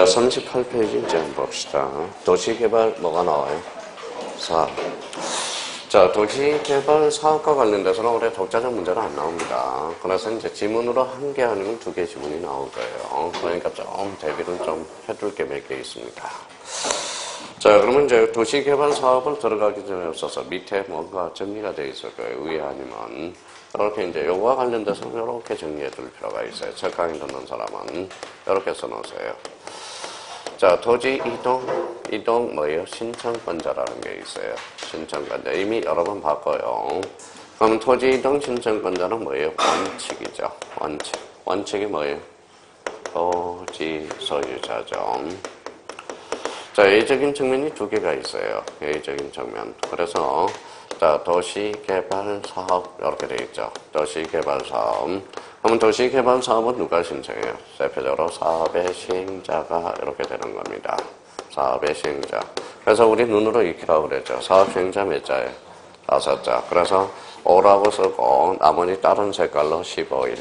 38페이지 이제 한번 봅시다. 도시개발 뭐가 나와요? 사업. 자, 도시개발 사업과 관련돼서는 올해 독자적 문제는 안 나옵니다. 그래서 이제 지문으로 한 개 아니면 두 개 지문이 나올 거예요. 그러니까 좀 대비를 좀 해둘 게 몇 개 있습니다. 자, 그러면 이제 도시개발 사업을 들어가기 전에 없어서 밑에 뭔가 정리가 되어 있을 거예요. 위에 아니면. 이렇게 이제 요거와 관련돼서 이렇게 정리해 둘 필요가 있어요. 첫 강의 듣는 사람은 이렇게 써놓으세요. 자, 토지 이동 뭐예요? 신청권자라는 게 있어요. 신청권자. 이미 여러 번 봤고요. 그럼 토지 이동 신청권자는 뭐예요? 원칙이죠. 원칙. 원칙이 뭐예요? 토지 소유자죠. 자, 예외적인 측면이 두 개가 있어요. 예외적인 측면. 그래서 자, 도시개발 사업 이렇게 되어 있죠. 도시개발 사업. 그러면 도시개발 사업은 누가 신청해요? 대표적으로 사업의 시행자가 이렇게 되는 겁니다. 사업의 시행자. 그래서 우리 눈으로 익히라고 그랬죠. 사업 시행자 몇 자예요? 5자. 그래서 5라고 쓰고 나머지 다른 색깔로 15일.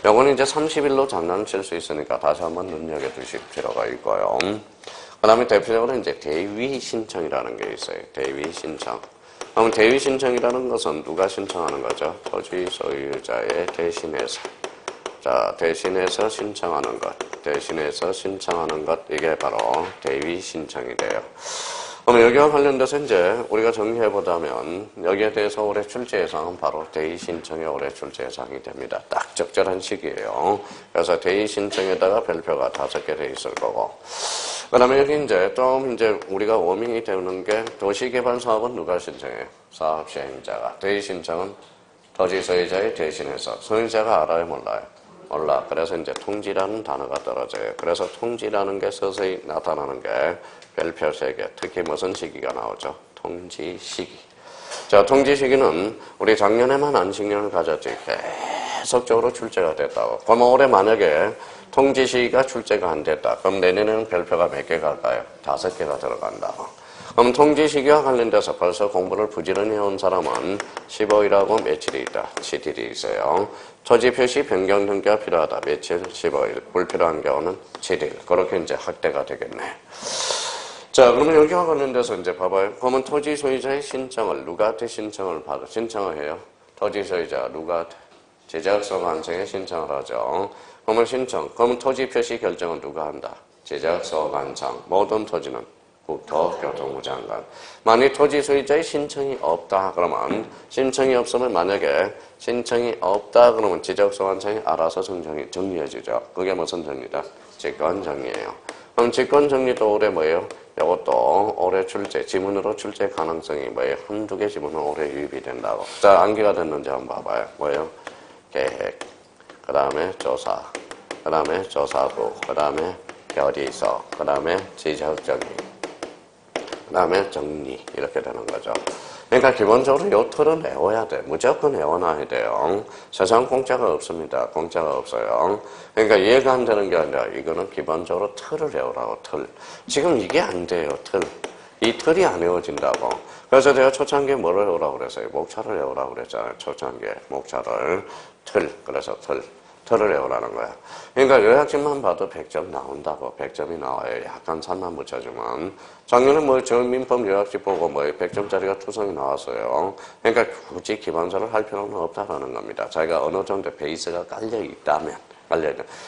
요거는 이제 30일로 장난칠 수 있으니까 다시 한번 눈여겨두실 필요가 있고요. 그 다음에 대표적으로 이제 대위 신청이라는 게 있어요. 대위 신청. 그럼 대위 신청이라는 것은 누가 신청하는 거죠? 토지 소유자의 대신해서. 자, 대신해서 신청하는 것. 대신해서 신청하는 것. 이게 바로 대위 신청이 돼요. 그럼 여기와 관련돼서 이제 우리가 정리해보자면 여기에 대해서 올해 출제 예상은 바로 대의 신청이 올해 출제 예상이 됩니다. 딱 적절한 시기예요. 그래서 대의 신청에다가 별표가 5개 돼 있을 거고. 그 다음에 여기 이제 좀 이제 우리가 워밍이 되는 게 도시개발 사업은 누가 신청해요? 사업 시행자가. 대의 신청은 토지 소유자의 대신해서. 소유자가 알아요? 몰라요? 몰라. 그래서 이제 통지라는 단어가 떨어져요. 그래서 통지라는 게 서서히 나타나는 게 별표 3개. 특히 무슨 시기가 나오죠? 통지 시기. 자, 통지 시기는 우리 작년에만 안식년을 가졌지 계속적으로 출제가 됐다고. 그러면 올해 만약에 통지 시기가 출제가 안 됐다. 그럼 내년에는 별표가 몇 개 갈까요? 5개가 들어간다고. 그럼 통지 시기와 관련돼서 벌써 공부를 부지런히 해온 사람은 15일하고 며칠이 있다. 7일이 있어요. 토지 표시 변경 등기가 필요하다. 며칠? 15일. 불필요한 경우는 7일. 그렇게 이제 확대가 되겠네. 자, 그러면 여기와 관련돼서 이제 봐봐요. 그러면 토지 소유자의 신청을 누구한테 신청을 해요? 토지 소유자 누구한테? 제작소 관청에 신청을 하죠. 그러면 그러면 토지 표시 결정은 누가 한다? 제작소 관청. 모든 토지는 국토교통부 장관. 만약 토지 소유자의 신청이 없다 그러면 신청이 없으면 만약에 신청이 없다 그러면 지적소 관청이 알아서 정리해 주죠. 그게 무슨 정리다? 직권정리예요. 그럼 직권정리도 올해 뭐예요? 이것도 올해 출제, 지문으로 출제 가능성이 뭐예요? 한두 개 지문은 올해 유입이 된다고. 자, 암기가 됐는지 한번 봐봐요. 뭐예요? 계획, 그 다음에 조사, 그 다음에 조사부, 그 다음에 결의서, 그 다음에 지적정리, 그 다음에 정리. 이렇게 되는 거죠. 그러니까 기본적으로 요 틀은 외워야 돼. 무조건 외워놔야 돼요. 세상 공짜가 없습니다. 공짜가 없어요. 그러니까 이해가 안 되는 게 아니라 이거는 기본적으로 틀을 외우라고, 틀. 지금 이게 안 돼요, 틀. 이 틀이 안 외워진다고. 그래서 제가 초창기에 뭐를 외우라고 그랬어요? 목차를 외우라고 그랬잖아요. 초창기에. 목차를. 틀. 그래서 틀을 외우라는 거야. 그러니까 요약집만 봐도 100점 나온다고. 100점이 나와요. 약간 산만 붙여주면. 작년에 뭐 저민법 요약집 보고 뭐 100점짜리가 투성이 나왔어요. 그러니까 굳이 기반서를 할 필요는 없다라는 겁니다. 자기가 어느 정도 베이스가 깔려 있다면.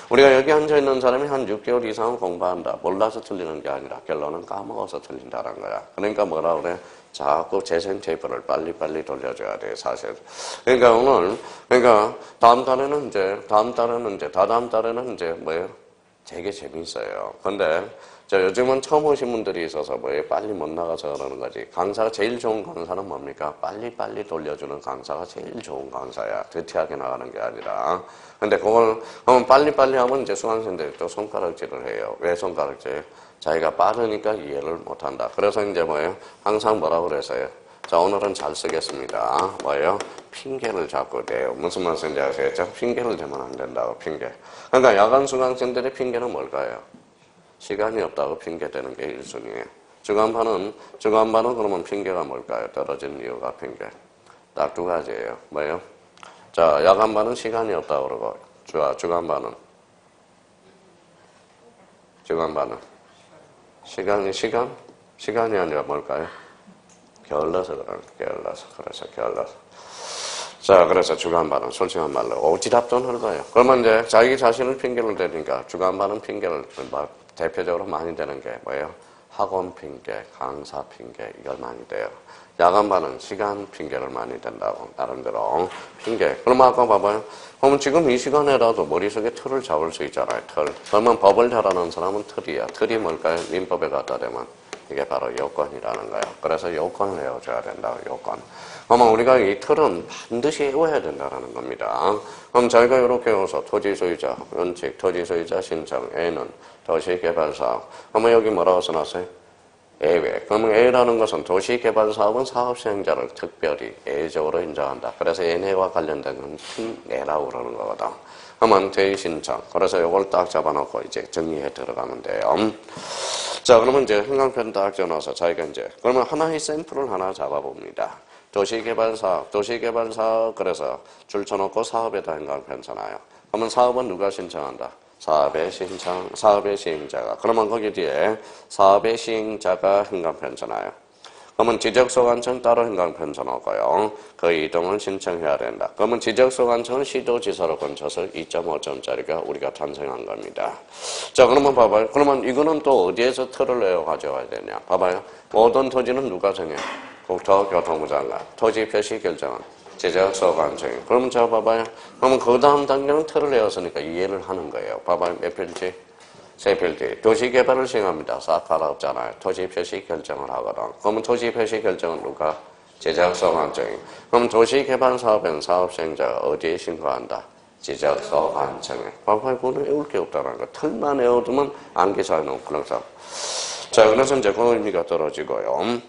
우리가 여기 앉아있는 사람이 한 6개월 이상은 공부한다. 몰라서 틀리는 게 아니라 결론은 까먹어서 틀린다는 거야. 그러니까 뭐라 그래? 자꾸 재생 테이프를 빨리빨리 돌려줘야 돼, 사실. 그러니까 다다음 달에는 이제 뭐예요? 되게 재밌어요. 근데 요즘은 처음 오신 분들이 있어서 뭐예요? 빨리 못 나가서 그러는 거지. 강사가 제일 좋은 강사는 뭡니까? 빨리빨리 돌려주는 강사가 제일 좋은 강사야. 드티하게 나가는 게 아니라. 근데 그걸 하면 빨리빨리 하면 이제 수강생들이 또 손가락질을 해요. 왜 손가락질? 자기가 빠르니까 이해를 못한다. 그래서 이제 뭐예요? 항상 뭐라고 그랬어요? 자, 오늘은 잘 쓰겠습니다. 뭐예요? 핑계를 자꾸 대요. 무슨 말씀인지 아시겠죠? 핑계를 대면 안 된다고, 핑계. 그러니까 야간 수강생들의 핑계는 뭘까요? 시간이 없다고 핑계 대는 게 1순위예요. 주간반은 그러면 핑계가 뭘까요? 떨어진 이유가 핑계. 딱 두 가지예요. 뭐예요? 자, 야간반은 시간이 없다고 그러고, 주간반은 주간반응. 시간이 아니라 뭘까요? 게을러서 그러는 게을러서. 자, 그래서 주간반응, 솔직한 말로 오지랖도 넓어요. 그러면 이제 자기 자신을 핑계를 대니까 주간반응 핑계를 대표적으로 많이 되는 게 뭐예요? 학원 핑계, 강사 핑계, 이걸 많이 돼요. 야간 반응, 시간 핑계를 많이 된다고, 나름대로. 핑계. 그러면 아까 봐봐요. 그러면 지금 이 시간에라도 머릿속에 틀을 잡을 수 있잖아요, 틀. 그러면 법을 잘하는 사람은 틀이야. 틀이 뭘까요? 민법에 갖다 대면 이게 바로 요건이라는 거예요. 그래서 요건을 외워줘야 된다고, 요건. 그러면 우리가 이 틀은 반드시 외워야 된다는 겁니다. 그럼 저희가 이렇게 외워서 토지소유자, 원칙, 토지소유자 신청, A는 도시개발사업. 그러면 여기 뭐라고 써놨어요? 예외. 그러면 A라는 것은 도시개발사업은 사업시행자를 특별히 예외적으로 인정한다. 그래서 얘네와 관련된 건 큰 예라고 그러는 거거든. 그러면 대신청. 그래서 이걸 딱 잡아놓고 이제 정리해 들어가면 돼요. 자, 그러면 이제 행강편 딱 적어놔서 자기가 이제 그러면 하나의 샘플을 하나 잡아봅니다. 도시개발사업, 그래서 줄 쳐놓고 사업에다 행강편 써놔요. 그러면 사업은 누가 신청한다? 사업의 시행자가. 그러면 거기 뒤에 사업의 시행자가 행강편 써놔요. 그러면 지적소관청 따로 행강편 써놓고요. 그 이동을 신청해야 된다. 그러면 지적소관청은 시도지사로 건쳐서 2.5점짜리가 우리가 탄생한 겁니다. 자, 그러면 봐봐요. 그러면 이거는 또 어디에서 틀을 내어 가져와야 되냐? 봐봐요. 모든 토지는 누가 정해? 국토교통부 장관. 토지 표시 결정은 지적소관청이. 그러면 자 봐봐요. 그러면 그 다음 단계는 틀을 내었으니까 이해를 하는 거예요. 봐봐요. 몇 필지? 세 필지. 도시개발을 시행합니다. 싹 갈아엎잖아요. 토지 표시 결정을 하거든. 그러면 토지 표시 결정은 누가? 지적소관청이. 그럼 도시개발 사업엔 사업시행자가 어디에 신고한다? 지적소관청에. 봐봐요. 그거는 외울 게 없다는 거. 틀만 외워두면 암기사는 그런서. 자, 그래서 이제 그 의미가 떨어지고요.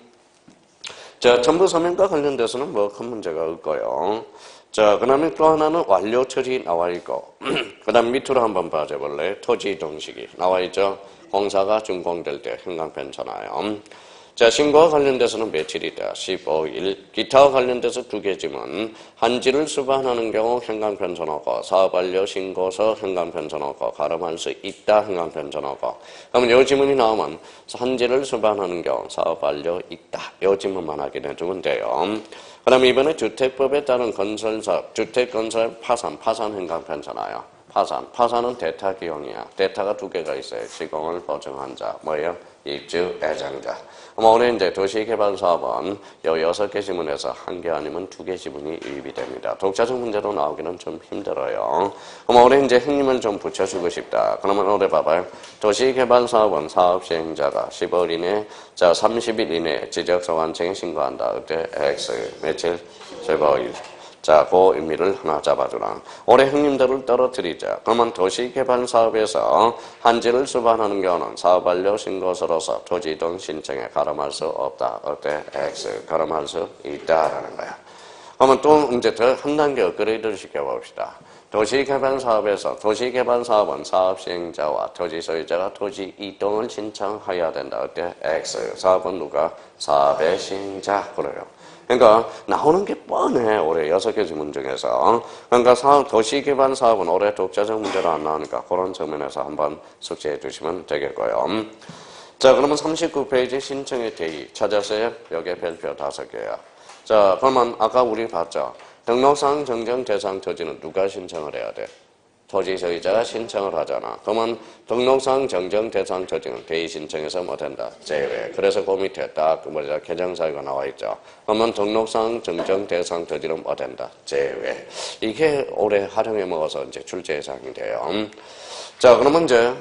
자, 첨부 서명과 관련돼서는 뭐 큰 문제가 없고요. 자, 그 다음에 또 하나는 완료 처리 나와 있고, 그 다음 밑으로 한번 봐줘볼래요? 토지 이동 시기 나와 있죠? 공사가 준공될 때 행강편 전화요. 자, 신고와 관련돼서는 며칠이다? 15일. 기타와 관련돼서 두 개 지문. 한지를 수반하는 경우 행강편 전화고, 사업 완료 신고서 행강편 전화고, 가름할 수 있다 행강편 전화고. 그러면 이 지문이 나오면 한지를 수반하는 경우 사업 완료 있다. 이 지문만 확인해주면 돼요. 그 다음에 이번에 주택법에 따른 건설사업, 주택건설 파산 행강편 전화요. 파산은 대타 기용이야. 대타가 두 개가 있어요. 시공을 보증한 자, 뭐예요? 입주 애정자. 오늘 이제 도시개발사업은 요 6개 지문에서 한 개 아니면 2개 지문이 유입이 됩니다. 독자적 문제로 나오기는 좀 힘들어요. 그럼 올해 이제 형님을 좀 붙여주고 싶다. 그러면 올해 봐봐요. 도시개발사업은 사업시행자가 15일 이내, 자 30일 이내에 지적소관청에 신고한다. 그때 X 며칠? 15일. 자, 그 의미를 하나 잡아주라. 올해 형님들을 떨어뜨리자. 그러면 도시개발사업에서 한지를 수반하는 경우는 사업 완료 신고서로서 토지 이동 신청에 가름할 수 없다. 어때? X. 가름할 수 있다라는 거야. 그러면 또 이제 더 한 단계 업그레이드를 시켜봅시다. 도시개발사업에서 도시개발사업은 사업시행자와 토지소유자가 토지 이동을 신청해야 된다. 어때? X. 사업은 누가? 사업의 시행자. 그래요. 그러니까 나오는 게 뻔해. 올해 6개 지문 중에서. 그러니까 도시개발 사업은 올해 독자적 문제로 안 나오니까 그런 측면에서 한번 숙지해 주시면 되겠고요. 자, 그러면 39페이지 신청의 대의 찾았어요? 여기에 별표 5개야. 자, 그러면 아까 우리 봤죠? 등록상 정정 대상 토지는 누가 신청을 해야 돼? 토지소유자가 신청을 하잖아. 그러면 등록상 정정 대상 토지는 대의 신청해서 못 한다. 제외. 그래서 그 밑에 딱 개정사유가 나와 있죠. 그러면 등록상 정정 대상 토지는 못 한다. 제외. 이게 올해 활용해 먹어서 이제 출제 예상이 돼요. 자, 그러면 이제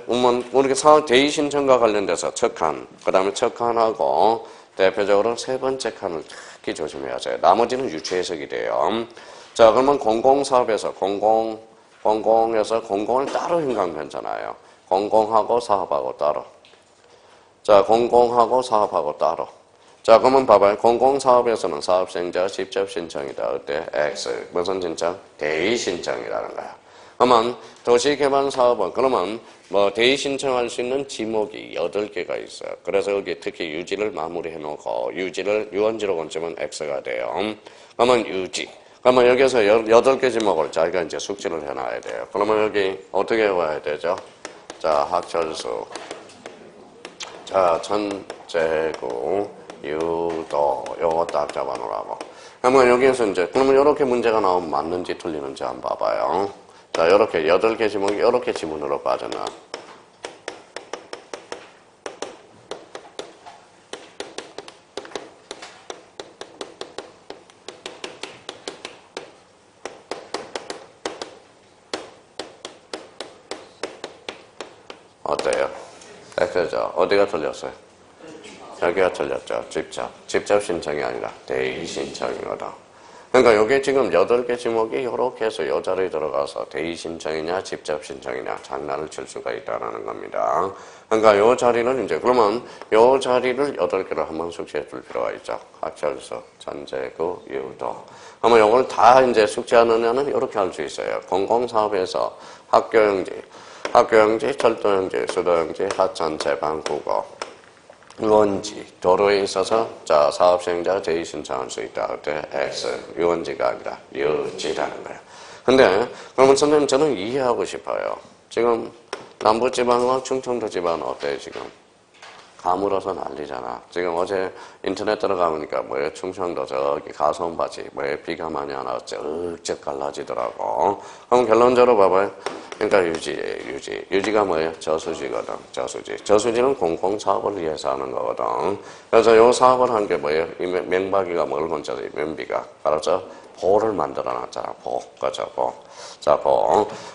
우리가 대의 신청과 관련돼서 첫 칸, 그 다음에 첫 칸하고 대표적으로 세 번째 칸을 특히 조심해야 돼요. 나머지는 유추 해석이 돼요. 자, 그러면 공공사업에서 공공에서 공공을 따로 행강편잖아요. 공공하고 사업하고 따로. 자, 공공하고 사업하고 따로. 자, 그러면 봐봐요. 공공사업에서는 사업시행자가 직접 신청이다. 어때? X. 무슨 신청? 대의 신청이라는 거야. 그러면 도시개발사업은 그러면 뭐 대의 신청할 수 있는 지목이 8개가 있어요. 그래서 여기 특히 유지를 마무리해 놓고 유지를 유언지로 건치면 X가 돼요. 그러면 유지. 그러면 여기서 8개 지목을 자기가 이제 숙지를 해놔야 돼요. 그러면 여기 어떻게 와야 되죠? 자, 학철수, 자, 천재고, 유도. 요거 딱 잡아놓으라고. 그러면 여기에서 이제, 그러면 이렇게 문제가 나오면 맞는지 틀리는지 한번 봐봐요. 자, 요렇게 8개 지목이 요렇게 지문으로 빠져나. 어때요? 그죠? 어디가 틀렸어요? 여기가 틀렸죠. 직접 신청이 아니라 대의 신청이거든. 그러니까 여기 지금 8개 지목이 이렇게 해서 요 자리에 들어가서 대의 신청이냐 직접 신청이냐 장난을 칠 수가 있다는 겁니다. 그러니까 요 자리는 이제 그러면 요 자리를 8개를 한번 숙지해 줄 필요가 있죠. 학철수, 천재구, 유도. 그러면 요걸 다 이제 숙지하느냐는 이렇게 할 수 있어요. 공공사업에서 학교용지, 철도용지, 수도용지, 하천, 제방, 국어, 유원지, 도로에 있어서 자 사업 시행자 제의 신청할 수 있다. 그때 X, 유원지가 아니라 유지라는 거예요. 근데 그러면 선생님 저는 이해하고 싶어요. 지금 남부지방과 충청도 지방은 어때요 지금? 가물어서 난리잖아. 지금 어제 인터넷 들어가보니까 뭐예요? 충청도 저기 가선밭이 뭐예요? 비가 많이 안 와서 쩍쩍 갈라지더라고. 그럼 결론적으로 봐봐요. 그러니까 유지가 뭐예요? 저수지거든. 저수지는 공공사업을 위해서 하는 거거든. 그래서 요 사업을 한 게 뭐예요? 이 맹박이가 뭘 건져서 맹비가 알았죠? 보를 만들어 놨잖아. 그죠? 자,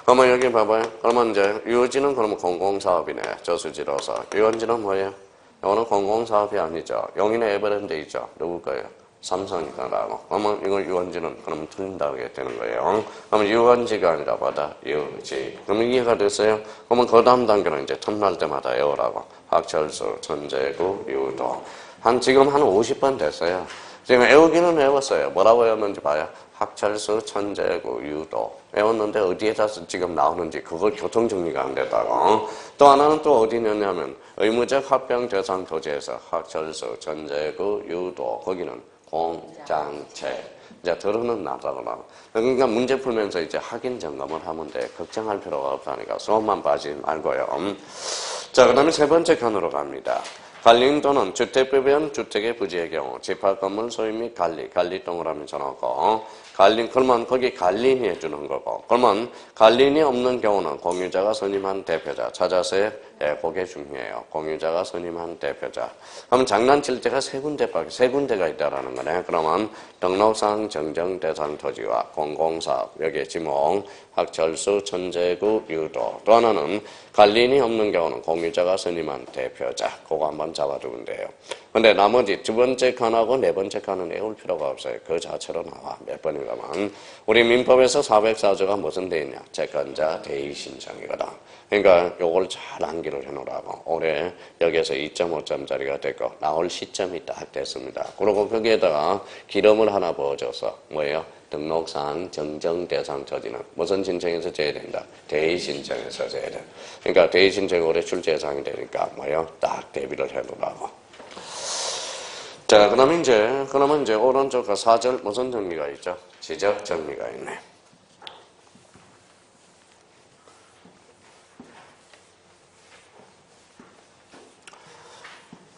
그러면 여기 봐봐요. 그러면 이제 유지는 그러면 공공사업이네. 저수지로서. 유원지는 뭐예요? 이거는 공공사업이 아니죠. 용인의 에버랜드 있죠. 누구 거예요? 삼성이다라고. 그러면 이거 유원지는 그러면 틀린다고 되는 거예요. 그러면 유원지가 아니라 뭐다? 유지. 그러면 이해가 됐어요? 그러면 그 다음 단계는 이제 틈날 때마다 외우라고. 학철수, 천재구, 유도. 지금 한 50번 됐어요. 지금 외우기는 외웠어요. 뭐라고 외웠는지 봐요. 학철수, 천재구, 유도. 외웠는데 어디에다 지금 나오는지 그걸 교통정리가 안 됐다고. 또 하나는 또 어디 있냐면 의무적 합병 대상 토지에서 학철수, 천재구, 유도. 거기는 공장체. 이제 들어는 나다고. 그러니까 문제 풀면서 이제 확인 점검을 하면 돼. 걱정할 필요가 없다니까. 수업만 봐지 말고요. 자, 그 다음에 세 번째 칸으로 갑니다. 관리인 또는 주택법인 주택의 부지의 경우 집합건물 소유 및 관리 동그라미 쳐놓고 그러면 거기 관리인이 해주는 거고 그러면 관리인이 없는 경우는 공유자가 선임한 대표자 찾아서 그게 중요해요. 공유자가 선임한 대표자. 그러면 장난칠 때가 세 군데가 있다라는 거네. 그러면 등록상 정정 대상 토지와 공공사업 여기에 지목 학철수, 천재구, 유도. 또 하나는 관리인이 없는 경우는 공유자가 선임한 대표자. 그거 한번 잡아두면 돼요. 근데 나머지 두 번째 칸하고 네 번째 칸은 외울 필요가 없어요. 그 자체로 나와. 몇 번인가만. 우리 민법에서 404조가 무슨 돼 있냐? 채권자 대의 신청이거든. 그러니까 요걸 잘 암기를 해놓으라고. 올해 여기에서 2.5점짜리가 됐고 나올 시점이 딱 됐습니다. 그리고 거기에다가 기름을 하나 부어줘서 뭐예요? 등록상 정정 대상 토지는 무슨 신청에서 져야 된다? 대의 신청에서 져야 돼. 그러니까 대의 신청이 올해 출제 예상이 되니까 뭐예요? 딱 대비를 해두라고. 자, 그러면 이제 오른쪽과 4절 무슨 정리가 있죠? 지적 정리가 있네.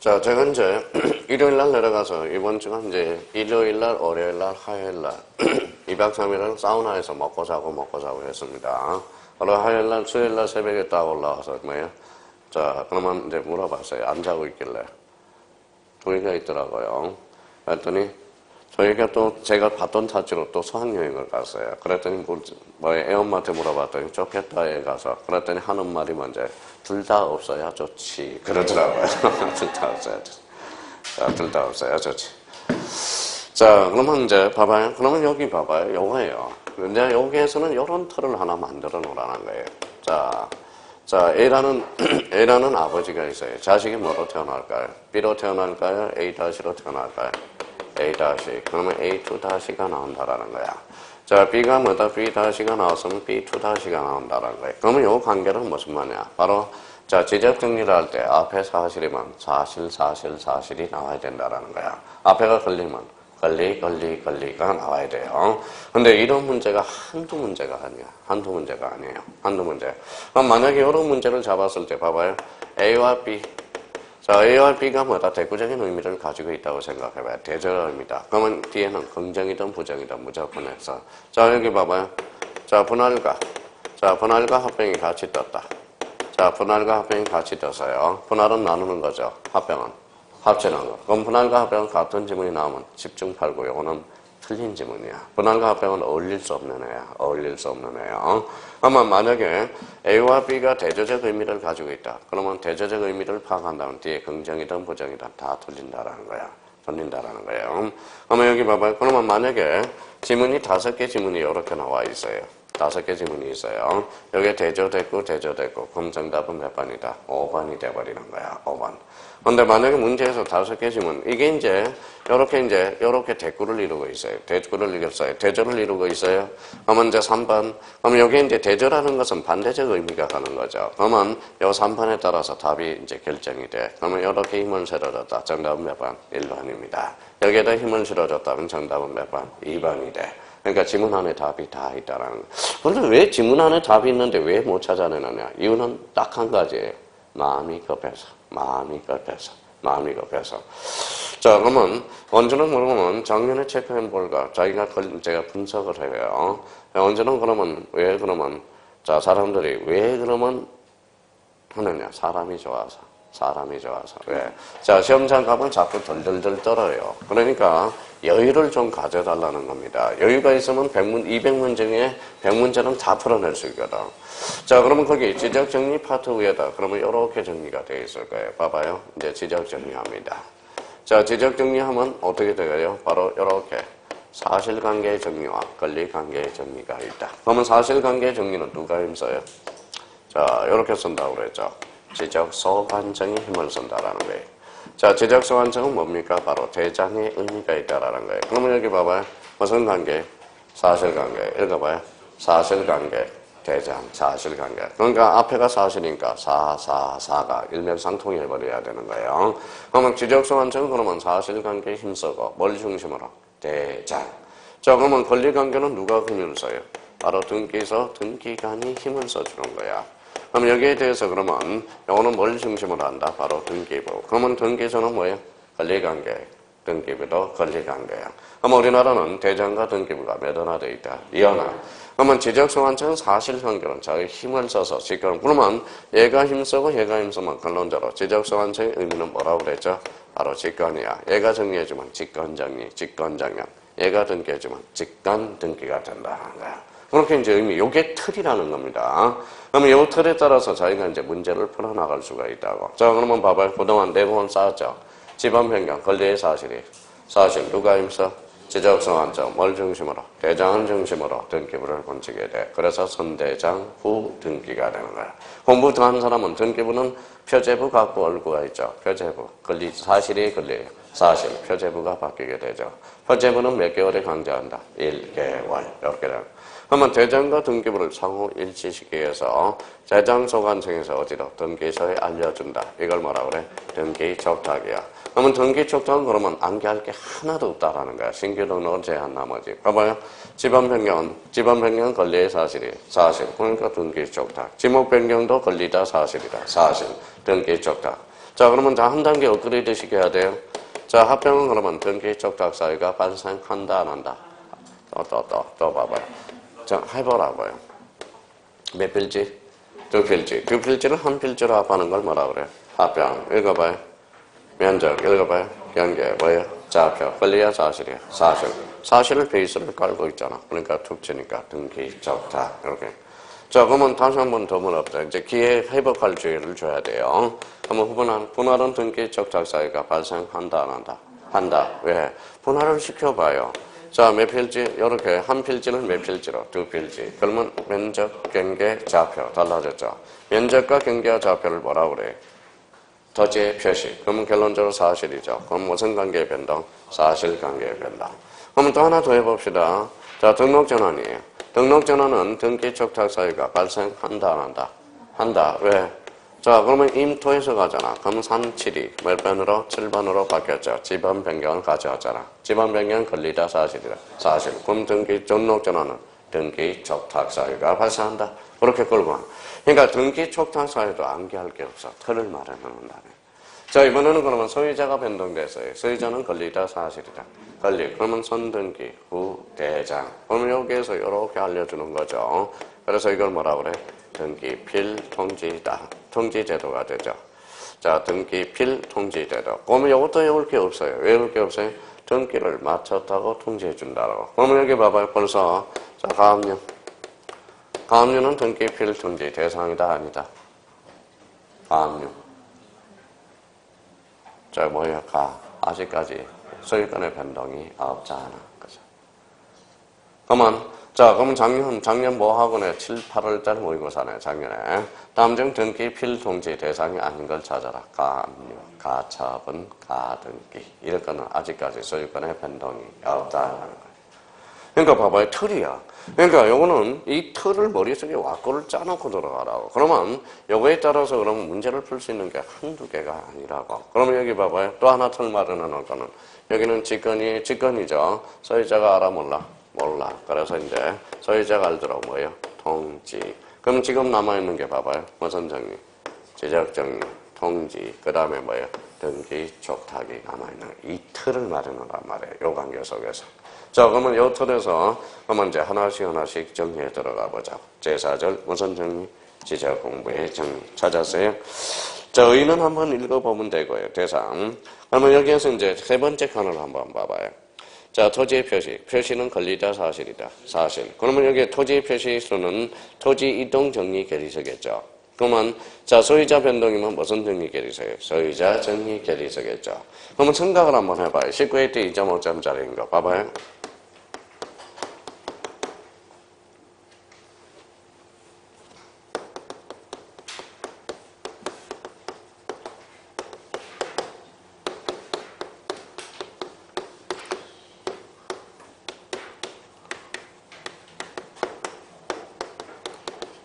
자, 제가 이제 일요일 날 내려가서 이번 주가 이제 일요일 날, 월요일 날, 화요일 날 2박 3일을 사우나에서 먹고 자고 했습니다. 그리고 화요일 날, 수요일 날 새벽에 딱 올라와서 뭐예요? 자, 그러면 이제 물어봤어요. 안 자고 있길래. 저희가 있더라고요. 그랬더니 저희가 또 제가 봤던 타지로 또 수학여행을 갔어요. 그랬더니 애엄마한테 물어봤더니 좋겠다에 가서 그랬더니 하는 말이 먼저 둘 다 없어야 좋지 그러더라고요. 둘 다 없어야 좋지. 자, 둘 다 없어야 좋지. 자, 그러면 이제 봐봐요. 그러면 여기 봐봐요. 요거예요. 이제 여기에서는 요런 틀을 하나 만들어 놓으라는 거예요. 자, A라는 아버지가 있어요. 자식이 뭐로 태어날까요? B로 태어날까요? A-로 태어날까요? A-. 그러면 A2-가 나온다라는 거야. 자, B가 뭐다? B-가 나왔으면 B2-가 나온다라는 거예요. 그러면 요 관계는 무슨 말이야? 바로, 자, 지적 정리를 할 때 앞에 사실이면 사실이 나와야 된다라는 거야. 앞에가 걸리면 걸리가 나와야 돼요. 근데 이런 문제가 한두 문제가 아니에요. 한두 문제. 그럼 만약에 이런 문제를 잡았을 때 봐봐요. A와 B 자, A와 B가 뭐다? 대구적인 의미를 가지고 있다고 생각해봐요. 대절입니다. 그러면 뒤에는 긍정이든 부정이든 무조건 해서. 자, 여기 봐봐요. 자, 분할과. 자, 분할과 합병이 같이 떴다. 자, 분할과 합병이 같이 떠서요. 분할은 나누는 거죠. 합병은 합치는 거. 그럼 분할과 합병은 같은 지문이 나오면 집중팔고 요거는 틀린 지문이야. 분할과 합병은 어울릴 수 없는 애야. 어울릴 수 없는 애야. 아마 만약에 A와 B가 대조적 의미를 가지고 있다. 그러면 대조적 의미를 파악한다면 뒤에 긍정이든 부정이든 다 틀린다라는 거야. 틀린다라는 거예요. 그러면 여기 봐봐요. 그러면 만약에 지문이 5개 지문이 이렇게 나와 있어요. 5개 지문이 있어요. 여기에 대조됐고 대조됐고 그럼 정답은 몇 번이다? 5번이 돼버리는 거야. 5번. 근데 만약에 문제에서 5개 지문 이게 이제 요렇게 대꾸를 이루고 있어요. 대꾸를 이뤘어요. 대조를 이루고 있어요. 그러면 이제 3번. 그럼 여기 이제 대조라는 것은 반대적 의미가 가는 거죠. 그러면 요 3번에 따라서 답이 이제 결정이 돼. 그러면 이렇게 힘을 실어줬다. 정답은 몇 번? 1번입니다. 여기에다 힘을 실어줬다면 정답은 몇 번? 2번이 돼. 그러니까 지문 안에 답이 다 있다라는 거. 그런데 왜 지문 안에 답이 있는데 왜 못 찾아내느냐? 이유는 딱 한 가지예요. 마음이 급해서. 마음이 급해서. 자, 그러면 원주는 그러면 작년에 체크해 볼까? 제가 분석을 해요. 원주는 그러면 왜 그러면 자, 사람들이 왜 그러면 하느냐? 사람이 좋아서. 왜? 자, 시험 장갑은 자꾸 덜덜덜 떨어요. 그러니까 여유를 좀 가져달라는 겁니다. 여유가 있으면 200문 중에 100문제는 다 풀어낼 수 있거든. 자, 그러면 거기 지적 정리 파트 위에다 그러면 이렇게 정리가 되어 있을 거예요. 봐봐요. 이제 지적 정리합니다. 자, 지적 정리하면 어떻게 돼요? 바로 이렇게 사실관계 정리와 권리관계 정리가 있다. 그러면 사실관계 정리는 누가 힘써요? 자, 이렇게 쓴다고 그랬죠. 지적소관청이 힘을 쓴다라는 거예요. 자, 지적소관청은 뭡니까? 바로 대장의 의미가 있다라는 거예요. 그러면 여기 봐봐요. 무슨 관계? 사실관계. 읽어봐요. 사실관계. 대장, 사실관계. 그러니까 앞에가 사실이니까 사가 일맥상통해버려야 되는 거예요. 그러면 지적소관청은 그러면 사실관계에 힘쓰고 뭘 중심으로? 대장. 자, 그러면 권리관계는 누가 힘을 써요? 바로 등기소, 등기관이 힘을 써주는 거야. 그럼 여기에 대해서 그러면 요거는 뭘 중심으로 한다? 바로 등기부. 그러면 등기소는 뭐예요? 권리관계. 등기부도 권리관계야. 그럼 우리나라는 대장과 등기부가 몇 하나 돼 있다? 2하나. 그러면 지적소관청은 사실관계는 자기 힘을 써서 직권. 그러면 얘가 힘쓰고 얘가 힘쓰면 결론적으로 지적소관청의 의미는 뭐라고 그랬죠? 바로 직권이야. 얘가 정리해주면 직권정리, 직권정연. 얘가 등기해주면 직권 등기가 된다는 거야. 그렇게 이제 의미, 요게 틀이라는 겁니다. 그러면 요 틀에 따라서 자기가 이제 문제를 풀어나갈 수가 있다고. 자, 그러면 봐봐요. 그동안 내공을 쌓았죠. 집안 변경, 권리의 사실이. 사실, 누가 힘써? 지적소관청, 뭘 중심으로? 대장을 중심으로 등기부를 본치게 돼. 그래서 선대장 후 등기가 되는 거야. 공부 더 한 사람은 등기부는 표제부 갖고 얼구가 있죠. 표제부. 권리, 사실이 권리예요. 사실, 표제부가 바뀌게 되죠. 표제부는 몇 개월에 강제한다? 1개월. 이렇게 돼요. 그러면 대장과 등기부를 상호 일치시키기 위해서 대장소관청에서 어디로? 등기소에 알려준다. 이걸 뭐라 그래? 등기촉탁이야. 그러면 등기촉탁은 그러면 암기할 게 하나도 없다라는 거야. 신규 등록은 제한 나머지. 봐봐요. 집안 변경은 권리의 사실이. 사실. 그러니까 등기촉탁. 지목 변경도 권리다 사실이다. 사실. 등기촉탁. 자, 그러면 한 단계 업그레이드 시켜야 돼요. 자, 합병은 그러면 등기촉탁 사유가 발생한다 안 한다? 또 봐봐요. 자, 해보라고요. 몇 필지? 2필지. 2필지를 한 필지로 합하는 걸 뭐라 그래? 합병. 읽어봐요. 면적. 읽어봐요. 경계. 뭐예요? 좌표. 권리야 사실이야? 사실. 사실을 베이스를 깔고 있잖아. 그러니까 툭 치니까 등기촉탁. 이렇게. 자, 그러면 다시 한 번 더 물어보자. 이제 기회 회복할 기회를 줘야 돼요. 그러면 분할은 등기촉탁 사유가 발생한다 안 한다? 한다. 왜? 분할을 시켜봐요. 자, 몇 필지? 이렇게 한 필지는 몇 필지로? 2필지. 그러면 면적, 경계, 좌표 달라졌죠. 면적과 경계와 좌표를 뭐라고 그래? 토지의 표시. 그러면 결론적으로 사실이죠. 그럼 무슨 관계의 변동? 사실관계의 변동. 그러면 또 하나 더 해봅시다. 자, 등록전환이에요. 등록전환은 등기촉탁 사유가 발생한다 안 한다? 한다. 왜? 자, 그러면 임토에서 가잖아. 그럼 372 몇 번으로? 7번으로 바뀌었죠. 집안 변경을 가져왔잖아. 집안 변경 권리다 사실이다. 사실. 그럼 등록전환은 등기촉탁 사유가 발생한다. 그렇게 끌고 와. 그러니까 등기촉탁 사유도 암기할 게 없어. 틀을 마련하는 다음에. 자, 이번에는 그러면 소유자가 변동됐어요. 소유자는 권리다, 사실이다. 권리. 그러면 선등기, 후, 대장. 그러면 여기에서 이렇게 알려주는 거죠. 그래서 이걸 뭐라 그래? 등기필 통지다. 통지제도가 되죠. 자, 등기필 통지제도. 그러면 이것도 외울 게 없어요. 외울 게 없어요? 등기를 마쳤다고 통지해준다고. 그러면 여기 봐봐요. 벌써. 자, 가압류. 가압류는 등기필 통지 대상이다, 아니다? 가압류. 자, 뭐야, 아직까지 소유권의 변동이 없잖아. 그죠? 그러면 작년 뭐 하고네? 7, 8월달 모의고사네, 작년에. 다음 중 등기 필통지 대상이 아닌 걸 찾아라. 가압류, 가처분, 가등기. 이럴 거는 아직까지 소유권의 변동이 없다는 거예요. 그러니까 봐봐요. 틀이야. 그러니까 요거는 이 틀을 머릿속에 와꾸를 짜놓고 들어가라고. 그러면 요거에 따라서 그러면 문제를 풀 수 있는 게 한두 개가 아니라고. 그러면 여기 봐봐요. 또 하나 틀 마련해 놓을 거는 여기는 직권이죠. 소유자가 알아 몰라? 몰라. 그래서 이제 소유자가 알더라고 뭐예요? 통지. 그럼 지금 남아있는 게 봐봐요. 무슨 정리? 지적정리, 통지. 그 다음에 뭐예요? 등기, 촉탁이 남아있는 이 틀을 마련하란 말이에요. 요 관계 속에서. 자, 그러면 요 틀에서 그러면 이제 하나씩 정리해 들어가 보자. 제4절 무슨 정리? 지적 공부의 정리. 찾았어요? 자, 의는 한번 읽어보면 되고요. 대상. 그러면 여기에서 이제 세 번째 칸을 한번 봐봐요. 자, 토지의 표시. 표시는 권리다, 사실이다. 사실. 그러면 여기 토지의 표시수는 토지 이동 정리 계리서겠죠. 그러면 자, 소유자 변동이면 무슨 정리 계리서예요? 소유자 정리 계리서겠죠. 그러면 생각을 한번 해봐요. 19회 때 2.5점짜리인 거 봐봐요.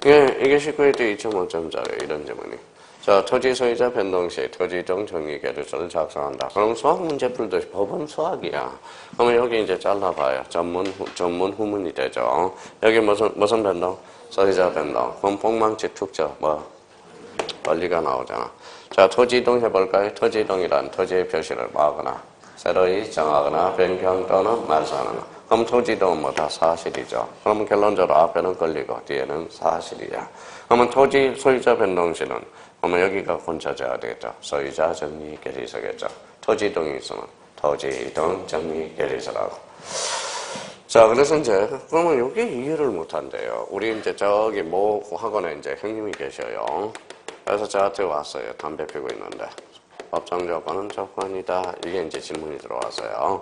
예, 이게 19회 때 2.5점짜리 이런 질문이. 자, 토지 소유자 변동 시 토지 이동 정리 계류서를 작성한다. 그럼 수학 문제 풀듯이 법은 수학이야. 그러면 여기 이제 잘라봐요. 전문 후문이 되죠. 여기 무슨 변동? 소유자 변동. 그럼 폭망치 축적 권리가 나오잖아. 자, 토지 이동 해볼까요? 토지 이동이란 토지의 표시를 뭐하거나 새로이 정하거나 변경 또는 말소하는. 그럼 토지 이동은 뭐 다 사실이죠. 그러면 결론적으로 앞에는 권리고 뒤에는 사실이야. 그러면 토지 소유자 변동 시는 그러면 여기가 혼자져야 되겠죠. 소유자 정리 계리서겠죠. 토지 이동이 있으면 토지 이동 정리 계리서라고. 자, 그래서 이제 그러면 여기 이해를 못한대요. 우리 이제 저기 모 학원에 이제 형님이 계셔요. 그래서 저한테 왔어요. 담배 피고 있는데 법정 조건은 조건이다. 이게 이제 질문이 들어왔어요.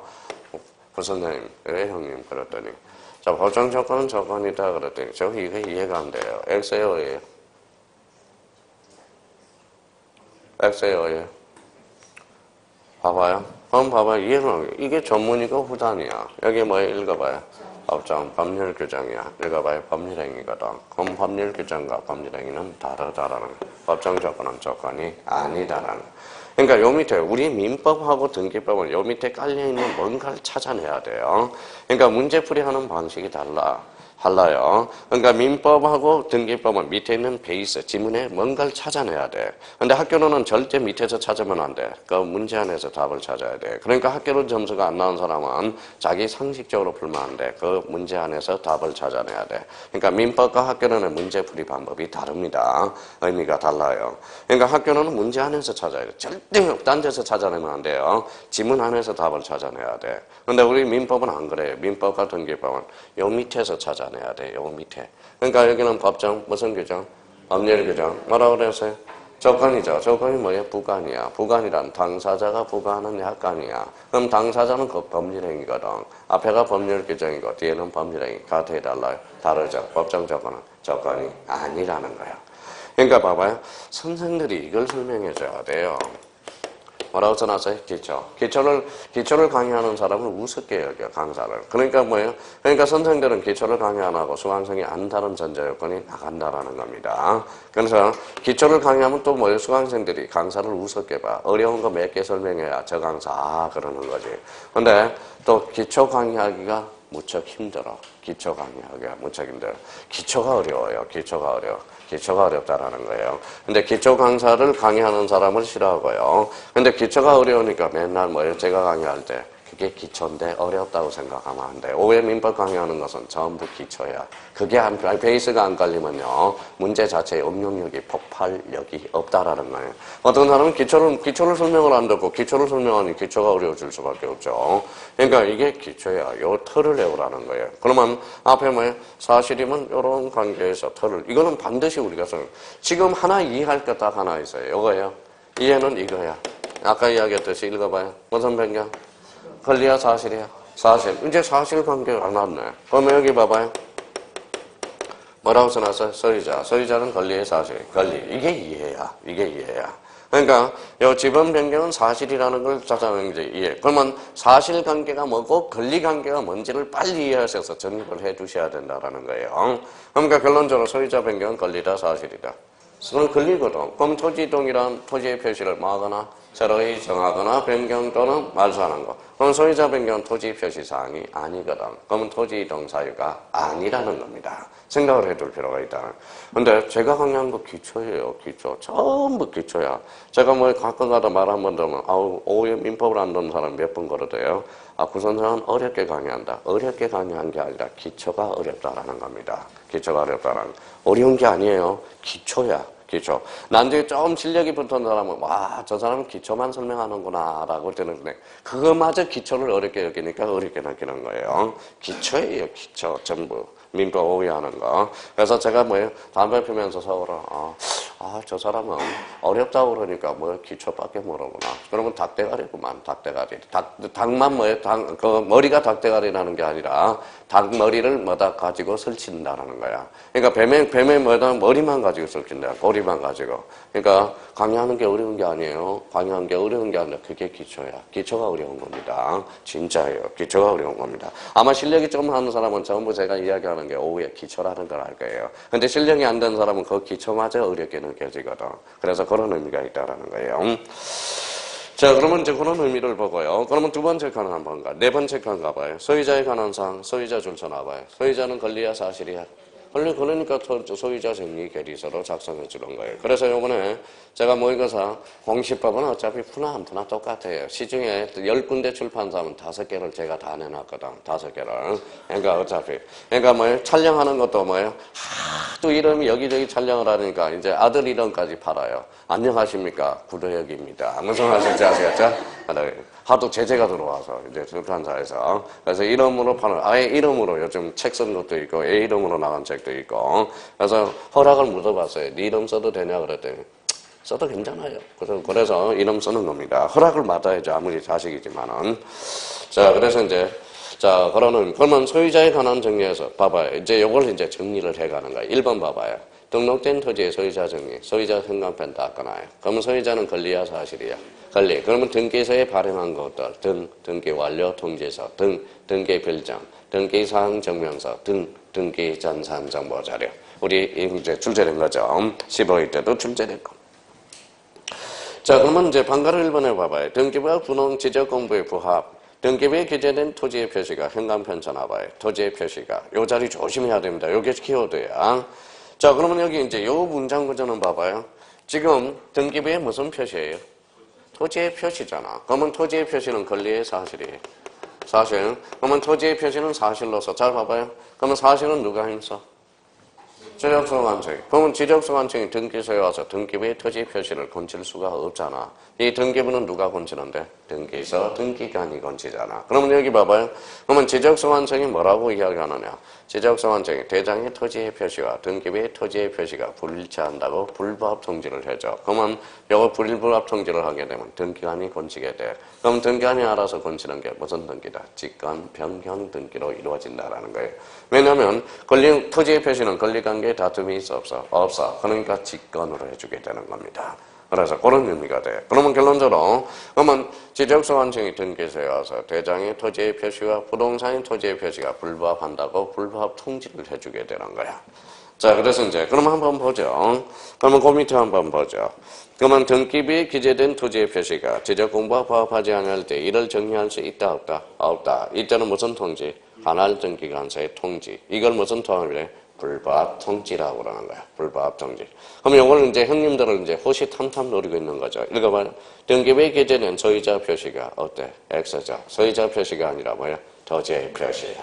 선생님, 왜 형님? 그랬더니 자, 법정 조건은 조건이다. 그랬더니 저 이게 이해가 안 돼요. X예요, O예요? X예요, O예요? 봐봐요. 그럼 봐봐요. 이해는 이게 전문이고 후단이야. 여기 뭐 읽어봐요. 법정, 법률 규정이야. 읽어봐요. 법률행위거든. 그럼 법률 규정과 법률행위는 다르다라는 거야. 법정 조건은 조건이 아니다라는. 그러니까 요 밑에 우리 민법하고 등기법은 요 밑에 깔려있는 뭔가를 찾아내야 돼요. 그러니까 문제풀이하는 방식이 달라요. 그러니까 민법하고 등기법은 밑에 있는 베이스, 지문에 뭔가를 찾아내야 돼. 근데 학교로는 절대 밑에서 찾으면 안 돼. 그 문제 안에서 답을 찾아야 돼. 그러니까 학교로 점수가 안 나온 사람은 자기 상식적으로 풀면 안 돼. 그 문제 안에서 답을 찾아내야 돼. 그러니까 민법과 학교로는 문제풀이 방법이 다릅니다. 의미가 달라요. 그러니까 학교로는 문제 안에서 찾아야 돼. 절대 딴 데서 찾아내면 안 돼요. 지문 안에서 답을 찾아내야 돼. 근데 우리 민법은 안 그래요. 민법과 등기법은 요 밑에서 찾아내야 돼. 요 밑에. 그러니까 여기는 법정, 무슨 규정? 법률 규정. 뭐라고 그랬어요? 조건이죠. 조건이 뭐예요? 부관이야. 부관이란 당사자가 부과하는 약관이야. 그럼 당사자는 그 법률행위거든. 앞에가 법률 규정이고 뒤에는 법률행위. 같아요, 달라요? 다르죠. 법정 조건은 조건이 아니라는 거예요. 그러니까 봐봐요. 선생들이 이걸 설명해 줘야 돼요. 뭐라고 써놨어요? 기초를 강의하는 사람은 우습게 여겨, 강사를. 그러니까 뭐예요? 그러니까 선생들은 기초를 강의 안 하고 수강생이 안 다른 전제 요건이 나간다라는 겁니다. 그래서 기초를 강의하면 또 뭐예요? 수강생들이 강사를 우습게 봐. 어려운 거 몇 개 설명해야 저 강사, 그러는 거지. 근데 또 기초 강의하기가 무척 힘들어. 기초 강의하기가 무척 힘들어. 기초가 어려워요. 기초가 어려워. 기초가 어렵다라는 거예요. 근데 기초 강사를 강의하는 사람을 싫어하고요. 근데 기초가 어려우니까 맨날 뭐예요? 제가 강의할 때 그게 기초인데 어렵다고 생각하면 안 돼요. 오해 민법 강의하는 것은 전부 기초야. 그게 베이스가 안 깔리면요. 문제 자체의 응용력이 폭발력이 없다라는 거예요. 어떤 사람은 기초를 설명을 안 듣고 기초를 설명하니 기초가 어려워질 수밖에 없죠. 그러니까 이게 기초야. 요 틀을 외우라는 거예요. 그러면 앞에 뭐예요? 사실이면 이런 관계에서 틀을. 이거는 반드시 우리가 지금 하나 이해할 것 딱 하나 있어요. 요거예요. 이해는 이거야. 아까 이야기했듯이 읽어봐요. 무슨 변경? 권리야 사실이야? 사실. 이제 사실관계가 나왔네. 그러면 여기 봐봐요. 뭐라고 써놨어요? 소유자. 소유자는 권리의 사실. 권리. 이게 이해야. 이게 이해야. 그러니까 요 지분 변경은 사실이라는 걸 찾아내는 게 이해. 그러면 사실관계가 뭐고 권리관계가 뭔지를 빨리 이해하셔서 정립을 해주셔야 된다는 거예요. 그러니까 결론적으로 소유자 변경은 권리다 사실이다. 그건 권리거든. 그럼 토지이동이란 토지의 표시를 뭐하거나 새로이 정하거나 변경 또는 말소하는 거. 그럼 소유자 변경은 토지 표시사항이 아니거든. 그러면 토지이동 사유가 아니라는 겁니다. 생각을 해둘 필요가 있다. 근데 제가 강의한 거 기초예요. 기초. 전부 기초야. 제가 뭐 가끔가다 말 한 번 들으면 아우 오해 민법을 안 듣는 사람 몇 번 걸어도요. 아, 그 선생은 어렵게 강의한다. 어렵게 강의한 게 아니라 기초가 어렵다라는 겁니다. 기초가 어렵다라는. 어려운 게 아니에요. 기초야. 기초. 나중에 좀 실력이 붙은 사람은 와, 저 사람은 기초만 설명하는구나 라고 되는데 그거마저 기초를 어렵게 여기니까 어렵게 느끼는 거예요. 기초예요. 기초. 전부. 민법 오해하는 거. 그래서 제가 뭐예요? 담배 피면서 서울어. 저 사람은 어렵다고 그러니까 뭐 기초밖에 모르구나. 그러면 닭대가리구만. 닭대가리. 닭만 뭐예요? 그 머리가 닭대가리라는 게 아니라 닭머리를 뭐다 가지고 설친다라는 거야. 그러니까 뱀의 뭐다 머리만 가지고 설친다. 꼬리만 가지고. 그러니까 강의하는 게 어려운 게 아니에요. 강의하는 게 어려운 게 아니라 그게 기초야. 기초가 어려운 겁니다. 진짜예요. 기초가 어려운 겁니다. 아마 실력이 좀 하는 사람은 전부 제가 이야기하는 게 오후에 기초라는 걸 알 거예요. 근데 실력이 안 된 사람은 그 기초마저 어렵게 느껴지거든. 그래서 그런 의미가 있다라는 거예요. 자, 그러면 이제 그런 의미를 보고요. 그러면 두 번째 칸은 한번 가. 네 번째 칸 가봐요. 소유자에 관한 사항, 소유자 줄서 나와봐요. 소유자는 권리야 사실이야? 원래 그러니까 소유자 정리 계리서로 작성해 주는 거예요. 그래서 요번에 제가 모의고사 공시법은 어차피 푸나 안 푸나 똑같아요. 시중에 10군데 출판사면 5개를 제가 다 내놨거든. 5개를. 그러니까 어차피. 그러니까 뭐예요? 촬영하는 것도 뭐예요? 하도 이름이 여기저기 촬영을 하니까 이제 아들 이름까지 팔아요. 안녕하십니까? 구도혁입니다. 무슨 말인지 아시겠죠? 하도 제재가 들어와서 이제 출판사에서 그래서 이름으로 파는 아예 이름으로 요즘 책 쓴 것도 있고 애 이름으로 나간 책도 있고 그래서 허락을 물어봤어요. 네 이름 써도 되냐 그랬더니 써도 괜찮아요. 그래서 이름 쓰는 겁니다. 허락을 받아야죠. 아무리 자식이지만은. 자, 그래서 이제 자, 그러면 소유자에 관한 정리에서 봐봐요. 이제 요걸 이제 정리를 해가는 거예요. 1번 봐봐요. 등록된 토지의 소유자 정리, 소유자 현관펜 닦아놔요. 그러면 소유자는 권리야 사실이야? 권리. 그러면 등기소에 발행한 것들, 등기 완료 통지서, 등기 별장, 등기 사항 증명서, 등기 전 사항 정보 자료. 우리 이제 출제된 거죠. 15회 때도 출제된 거. 자, 그러면 이제 방가를 1번에 봐봐요. 등기부와 분홍 지적 공부에 부합. 등기부에 기재된 토지의 표시가 현관편 쳐놔봐요. 토지의 표시가. 요 자리 조심해야 됩니다. 요게 키워드야. 자, 그러면 여기 이제 요 문장 구조는 봐봐요. 지금 등기부에 무슨 표시예요? 토지의 표시잖아. 그러면 토지의 표시는 권리의 사실이에요. 사실. 그러면 토지의 표시는 사실로서. 잘 봐봐요. 그러면 사실은 누가 힘써? 지적소관청이. 그러면 지적소관청이 등기소에 와서 등기부의 토지 표시를 건칠 수가 없잖아. 이 등기부는 누가 건치는데? 등기소, 등기관이 건치잖아. 그러면 여기 봐봐요. 그러면 지적소관청이 뭐라고 이야기하느냐? 지적소관청이 대장의 토지의 표시와 등기부의 토지의 표시가 불일치한다고 불부합 통지를 해줘. 그러면 이거 불부합 통지를 하게 되면 등기관이 건치게 돼. 그럼 등기관이 알아서 건치는 게 무슨 등기다? 직권 변경 등기로 이루어진다라는 거예요. 왜냐하면 토지의 표시는 권리관계에 다툼이 있어 없어? 없어. 그러니까 직권으로 해주게 되는 겁니다. 그래서 그런 의미가 돼. 그러면 결론적으로 그러면 지적소관청이 등기소에 와서 대장의 토지의 표시와 부동산의 토지의 표시가 불부합한다고 불부합 통지를 해주게 되는 거야. 자, 그래서 이제 그럼 한번 보죠. 그러면 그 밑에 한번 보죠. 그러면 등기부에 기재된 토지의 표시가 지적공부와 부합하지 않을 때 이를 정리할 수 있다 없다? 없다. 이때는 무슨 통지? 관할등기관서의 통지. 이걸 무슨 통합이래? 불법 통지라고 그러는 거야. 불법 통지. 그럼 이걸 이제 형님들은 이제 호시탐탐 노리고 있는 거죠. 읽어봐요. 등기부에 기재된 소유자 표시가 어때? X죠. 소유자 표시가 아니라 뭐야? 토지의 표시예요.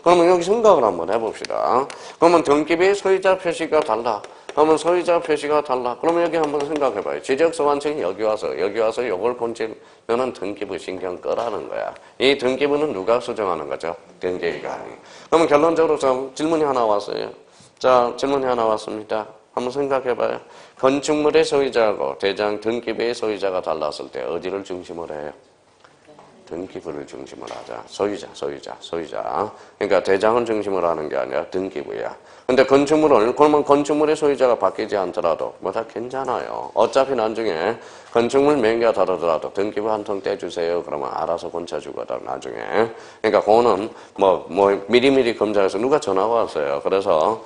그러면 여기 생각을 한번 해봅시다. 그러면 등기부의 소유자 표시가 달라. 그러면 소유자 표시가 달라. 그러면 여기 한번 생각해봐요. 지적소관청이 여기 와서 요걸 건지면은 등기부 신경 끄라는 거야. 이 등기부는 누가 수정하는 거죠? 등기관이. 그러면 결론적으로 질문이 하나 왔어요. 자, 질문이 하나 왔습니다. 한번 생각해봐요. 건축물의 소유자하고 대장 등기부의 소유자가 달랐을 때 어디를 중심으로 해요? 등기부를 중심으로 하자. 소유자. 그러니까 대장을 중심으로 하는 게 아니라 등기부야. 근데 그러면 건축물의 소유자가 바뀌지 않더라도 뭐 다 괜찮아요. 어차피 나중에 건축물 명의가 다르더라도 등기부 한 통 떼주세요. 그러면 알아서 고쳐주거든, 나중에. 그러니까 그거는 미리미리 검사해서 누가 전화가 왔어요. 그래서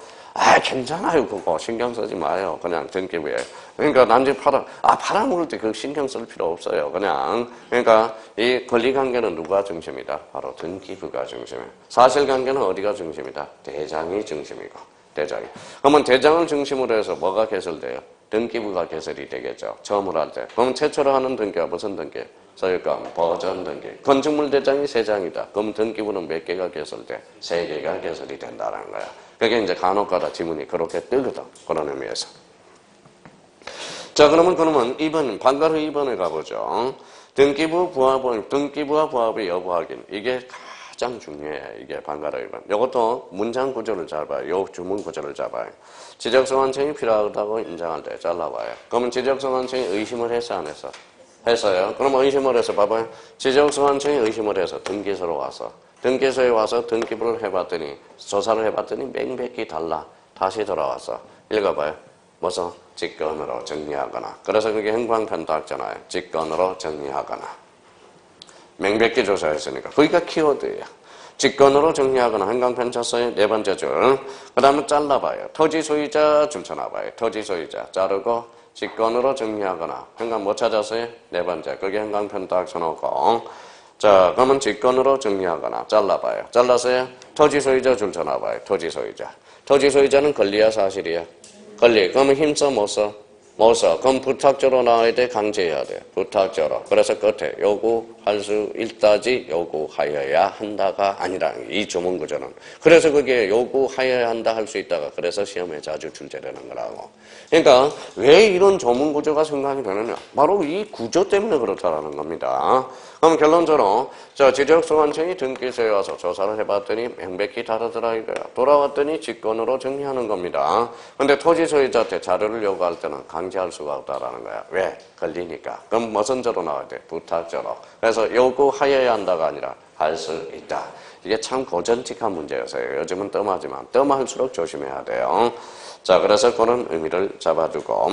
괜찮아요. 그거 신경 쓰지 마요. 그냥 등기부에. 그러니까 난지 파란 물을 때 그 신경 쓸 필요 없어요. 그냥. 그러니까 이 권리관계는 누가 중심이다? 바로 등기부가 중심이에요. 사실관계는 어디가 중심이다? 대장이 중심이고. 대장이. 그러면 대장을 중심으로 해서 뭐가 개설돼요? 등기부가 개설이 되겠죠. 처음으로 할 때. 그럼 최초로 하는 등기가 무슨 등기? 소유권, 보전 등기. 건축물 대장이 3장이다. 그럼 등기부는 몇 개가 개설돼? 3개가 개설이 된다는 거야. 그게 이제 간혹가다 지문이 그렇게 뜨거든. 그런 의미에서. 자, 그러면 방과후 2번에 가보죠. 등기부와 부합의 여부 확인. 이게 가장 중요해. 이게 방과후 2번. 이것도 문장 구조를 잘 봐요. 요 주문 구조를 잘 봐요. 지적소관청이 필요하다고 인정할 때 잘라봐요. 그러면 지적소관청이 의심을 했어, 안 했어? 했어요. 그럼 의심을 해서 봐봐요. 지적소관청이 의심을 해서 등기소로 와서 등기소에 와서 등기부를 해봤더니 조사를 해봤더니 명백히 달라. 다시 돌아왔어. 읽어봐요. 무슨 직권으로 정리하거나. 그래서 그게 행방편탁잖아요. 직권으로 정리하거나. 명백히 조사했으니까. 거기가 키워드예요. 직권으로 정리하거나 행방편 쳤어요. 4번째 줄. 그 다음에 잘라봐요. 토지 소유자 줄 쳐놔봐요. 토지 소유자 자르고 직권으로 정리하거나. 행방 뭐 찾았어요? 4번째. 그게 행방편 딱 쳐놓고. 자, 그러면 직권으로 정리하거나 잘라봐요. 잘라서요. 토지 소유자 줄 쳐놔봐요. 토지 소유자. 토지 소유자는 권리야 사실이야? 권리. 그러면 힘써 못 써? 못 써. 그럼 부탁조로 나와야 돼? 강제해야 돼? 부탁조로. 그래서 끝에 요구할 수 있다지 요구하여야 한다가 아니라 이 조문 구조는. 그래서 그게 요구하여야 한다 할 수 있다가 그래서 시험에 자주 출제되는 거라고. 그러니까 왜 이런 조문 구조가 생각이 되느냐? 바로 이 구조 때문에 그렇다라는 겁니다. 그럼 결론적으로 지적소관청이 등기소에 와서 조사를 해봤더니 명백히 다르더라 이거야. 돌아왔더니 직권으로 정리하는 겁니다. 근데 토지 소유자한테 자료를 요구할 때는 강제할 수가 없다라는 거야. 왜? 걸리니까. 그럼 무슨 조로 나와야 돼? 부탁조로. 그래서 요구하여야 한다가 아니라 할 수 있다. 이게 참 고전틱한 문제여서요. 요즘은 뜸하지만 뜸할수록 조심해야 돼요. 자, 그래서 그런 의미를 잡아두고.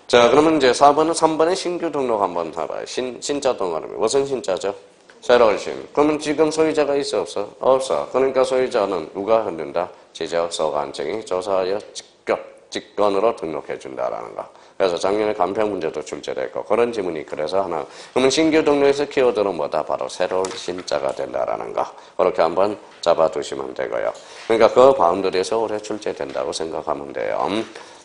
자, 그러면 이제 3번에 신규 등록 한번 해봐요. 신자 등록하면 무슨 신자죠? 새로운 신. 그러면 지금 소유자가 있어 없어? 없어. 그러니까 소유자는 누가 흔든다? 지적소관청이 조사하여 직권으로 등록해 준다라는 거. 그래서 작년에 간편 문제도 출제됐고 그런 지문이 그래서 하나. 그러면 신규 등록에서 키워드는 뭐다? 바로 새로운 신자가 된다라는 거. 그렇게 한번 잡아두시면 되고요. 그러니까 그 바운더리에서 올해 출제된다고 생각하면 돼요.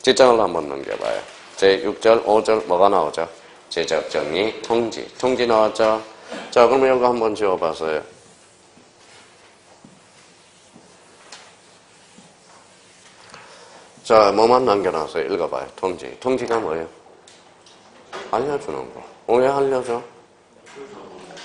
지장을 한번 넘겨봐요. 제6절, 5절 뭐가 나오죠? 지적정리, 통지 나왔죠? 자, 그러면 이거 한번 지워봤어요. 자, 뭐만 남겨놨어요? 읽어봐요. 통지가 뭐예요? 알려주는 거. 왜 알려줘?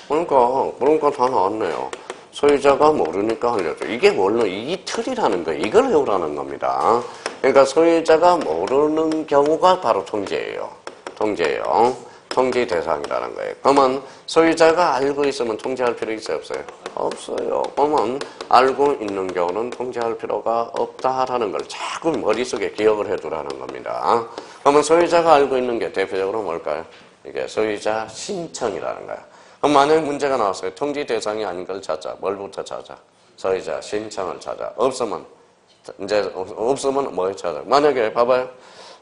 그러니까 다 나왔네요. 소유자가 모르니까 알려줘. 이게 이 틀이라는 거예요. 이걸 외우라는 겁니다. 그러니까 소유자가 모르는 경우가 바로 통지예요. 통지 대상이라는 거예요. 그러면 소유자가 알고 있으면 통지할 필요 있어요? 없어요? 없어요. 그러면 알고 있는 경우는 통지할 필요가 없다라는 걸 자꾸 머릿속에 기억을 해두라는 겁니다. 그러면 소유자가 알고 있는 게 대표적으로 뭘까요? 이게 소유자 신청이라는 거야. 그럼 만약에 문제가 나왔어요. 통지 대상이 아닌 걸 찾자. 뭘부터 찾아? 소유자 신청을 찾아. 없으면 뭘 찾아? 만약에 봐봐요.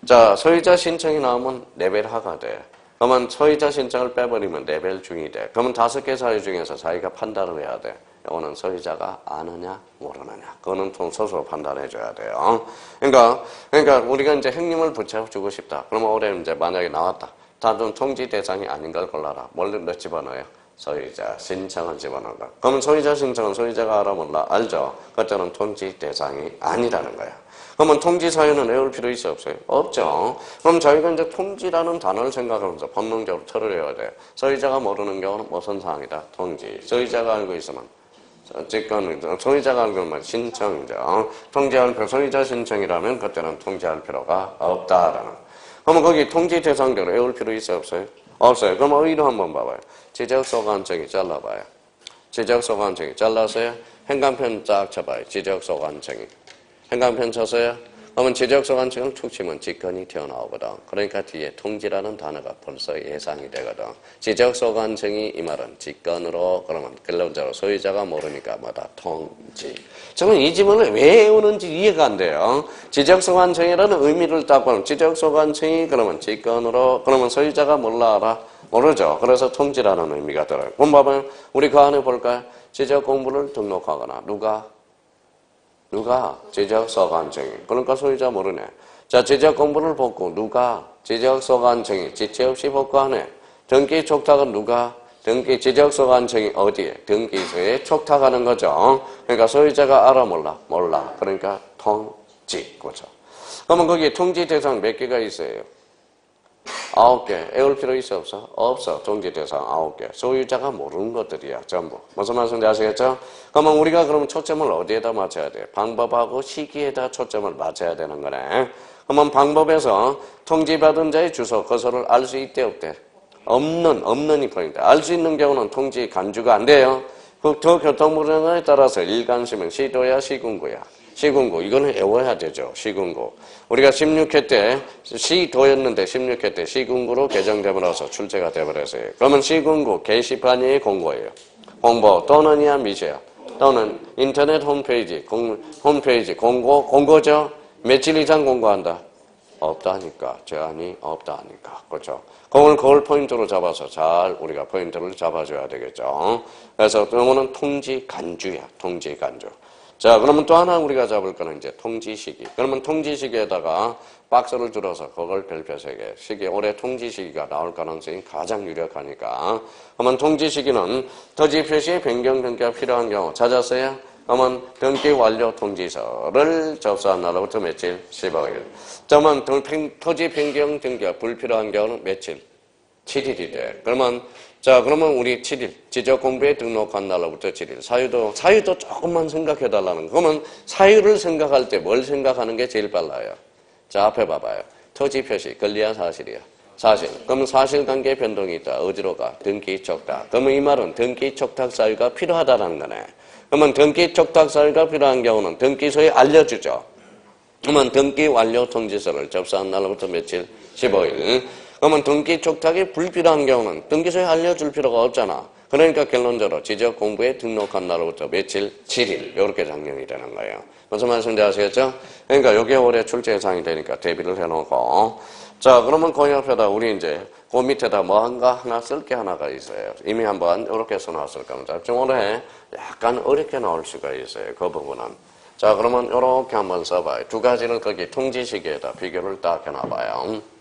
자, 소유자 신청이 나오면 레벨 하가 돼. 그러면 소유자 신청을 빼버리면 레벨 중이 돼. 그러면 5개 사유 중에서 자기가 판단을 해야 돼. 이거는 소유자가 아느냐 모르느냐 그거는 스스로 판단해 줘야 돼요. 그러니까 우리가 이제 형님을 붙여주고 싶다. 그러면 올해 이제 만약에 나왔다. 다른 통지 대상이 아닌 걸 골라라. 뭘 집어넣어요? 소유자 신청을 집어넣은 거. 그러면 소유자 신청은 소유자가 알아 몰라? 알죠? 그때는 통지 대상이 아니라는 거야. 그러면 통지 사유는 외울 필요 있어 없어요? 없죠. 그럼 저희가 이제 통지라는 단어를 생각하면서 본능적으로 처리해야 돼요. 소유자가 모르는 경우는 무슨 사항이다? 통지. 소유자가 알고 있으면 직권, 소유자가 알고 있으면 신청이죠. 통지할 필요, 소유자 신청이라면 그때는 통지할 필요가 없다라는. 그러면 거기 통지 대상대로 외울 필요 있어 없어요? 없어요. 그럼 의도 한번 봐봐요. 지적소관청이 잘라봐요. 지적소관청이 잘라서요. 행간편 쫙 쳐봐요. 지적소관청이. 행간편 쳤어요. 그러면 지적소관청을 툭 치면 직권이 튀어나오거든. 그러니까 뒤에 통지라는 단어가 벌써 예상이 되거든. 지적소관청이 이 말은 직권으로 그러면 근로자로 소유자가 모르니까 뭐다? 통지. 저는 이 지문을 왜 외우는지 이해가 안 돼요. 지적소관청이라는 의미를 딱 보면 지적소관청이 그러면 직권으로 그러면 소유자가 몰라 알아? 모르죠. 그래서 통지라는 의미가 들어요. 그럼 봐봐요. 우리 그 안에 볼까요? 지적공부를 등록하거나 누가? 지적소관청이. 그러니까 소유자 모르네. 자, 지적공부를 벗고 누가? 지적소관청이 지체 없이 복구하네. 등기 촉탁은 누가? 지적소관청이 어디에? 등기소에 촉탁하는 거죠. 그러니까 소유자가 알아 몰라? 몰라. 그러니까 통지. 그렇죠. 그러면 거기에 통지 대상 몇 개가 있어요? 9개. 외울 필요 있어 없어? 없어. 통지 대상 9개. 소유자가 모르는 것들이야. 전부. 무슨 말씀인지 아시겠죠? 그러면 우리가 그러면 초점을 어디에다 맞춰야 돼? 방법하고 시기에다 초점을 맞춰야 되는 거네. 그러면 방법에서 통지받은 자의 주소, 거소를 알 수 있대 없대? 없는이 포인트. 알 수 있는 경우는 통지 간주가 안 돼요. 국토교통부령에 따라서 일간시면 시도야 시군구야. 시군구. 이거는 외워야 되죠. 시군구. 우리가 16회 때 시도였는데 16회 때 시군구로 개정되면서 출제가 되버렸어요. 그러면 시군구 게시판이 공고예요. 공고 또는이야 미세야. 또는 인터넷 홈페이지 공고죠. 며칠 이상 공고한다. 없다니까. 제한이 없다니까. 그렇죠. 그걸 포인트로 잡아서 잘 우리가 포인트를 잡아줘야 되겠죠. 그래서 이거는 통지 간주야. 통지 간주. 자, 그러면 또 하나 우리가 잡을 거는 이제 통지 시기. 그러면 통지 시기에다가 박스를 줄여서 그걸 별표 3개. 시기, 올해 통지 시기가 나올 가능성이 가장 유력하니까. 그러면 통지 시기는 토지 표시의 변경 등기가 필요한 경우 찾았어요? 그러면 등기 완료 통지서를 접수한 날로부터 며칠? 15일. 그러면 토지 변경 등기가 불필요한 경우는 며칠? 7일이 돼. 그러면 우리 7일. 지적공부에 등록한 날로부터 7일. 사유도 조금만 생각해달라는 거. 그러면 사유를 생각할 때 뭘 생각하는 게 제일 빨라요? 자, 앞에 봐봐요. 토지 표시, 권리야, 사실이야? 사실. 그러면 사실관계 변동이 있다. 어디로 가? 등기 촉탁. 그러면 이 말은 등기 촉탁 사유가 필요하다는 거네. 그러면 등기 촉탁 사유가 필요한 경우는 등기소에 알려주죠. 그러면 등기 완료 통지서를 접수한 날로부터 며칠? 15일. 그러면 등기 촉탁이 불필요한 경우는 등기소에 알려줄 필요가 없잖아. 그러니까 결론적으로 지적공부에 등록한 날로부터 며칠? 7일. 이렇게 작년이 되는 거예요. 무슨 말씀인지 아시겠죠? 그러니까 이게 올해 출제 예상이 되니까 대비를 해놓고. 자, 그러면 그 옆에다 우리 이제 그 밑에다 뭐 하나 쓸 게 하나가 있어요. 이미 한번 이렇게 써놨을 겁니다. 좀 올해 약간 어렵게 나올 수가 있어요. 그 부분은. 자, 그러면 이렇게 한번 써봐요. 두 가지를 거기 통지 시기에다 비교를 딱 해놔봐요.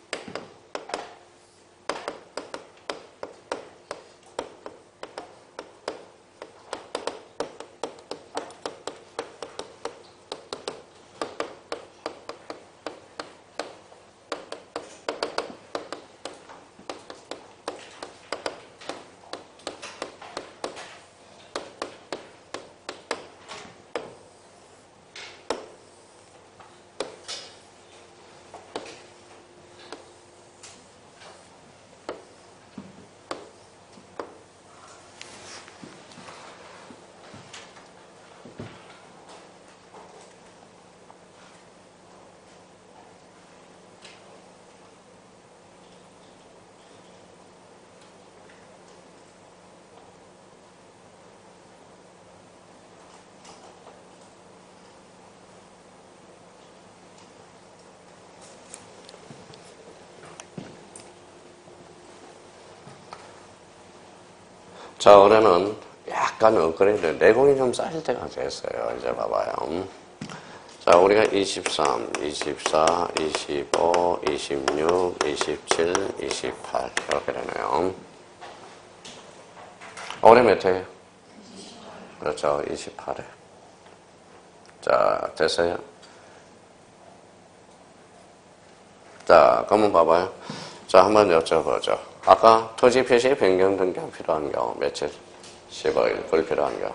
자, 올해는 약간 업그레이드, 내공이 좀 쌓일 때가 됐어요. 이제 봐봐요. 자, 우리가 23, 24, 25, 26, 27, 28 이렇게 되네요. 올해 몇 회예요? 그렇죠. 28회. 자, 됐어요? 자, 그러면 봐봐요. 자, 한번 여쭤보죠. 아까 토지 표시 변경 등기가 필요한 경우 며칠? 15일 불필요한 경우.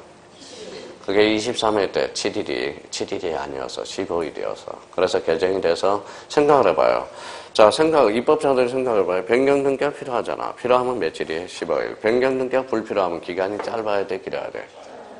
그게 23회 때 7일이 아니어서 15일이어서. 그래서 개정이 돼서 생각을 해봐요. 자, 입법자들이 생각을 해봐요. 변경 등기가 필요하잖아. 필요하면 며칠이에요? 15일. 변경 등기가 불필요하면 기간이 짧아야 돼, 길어야 돼?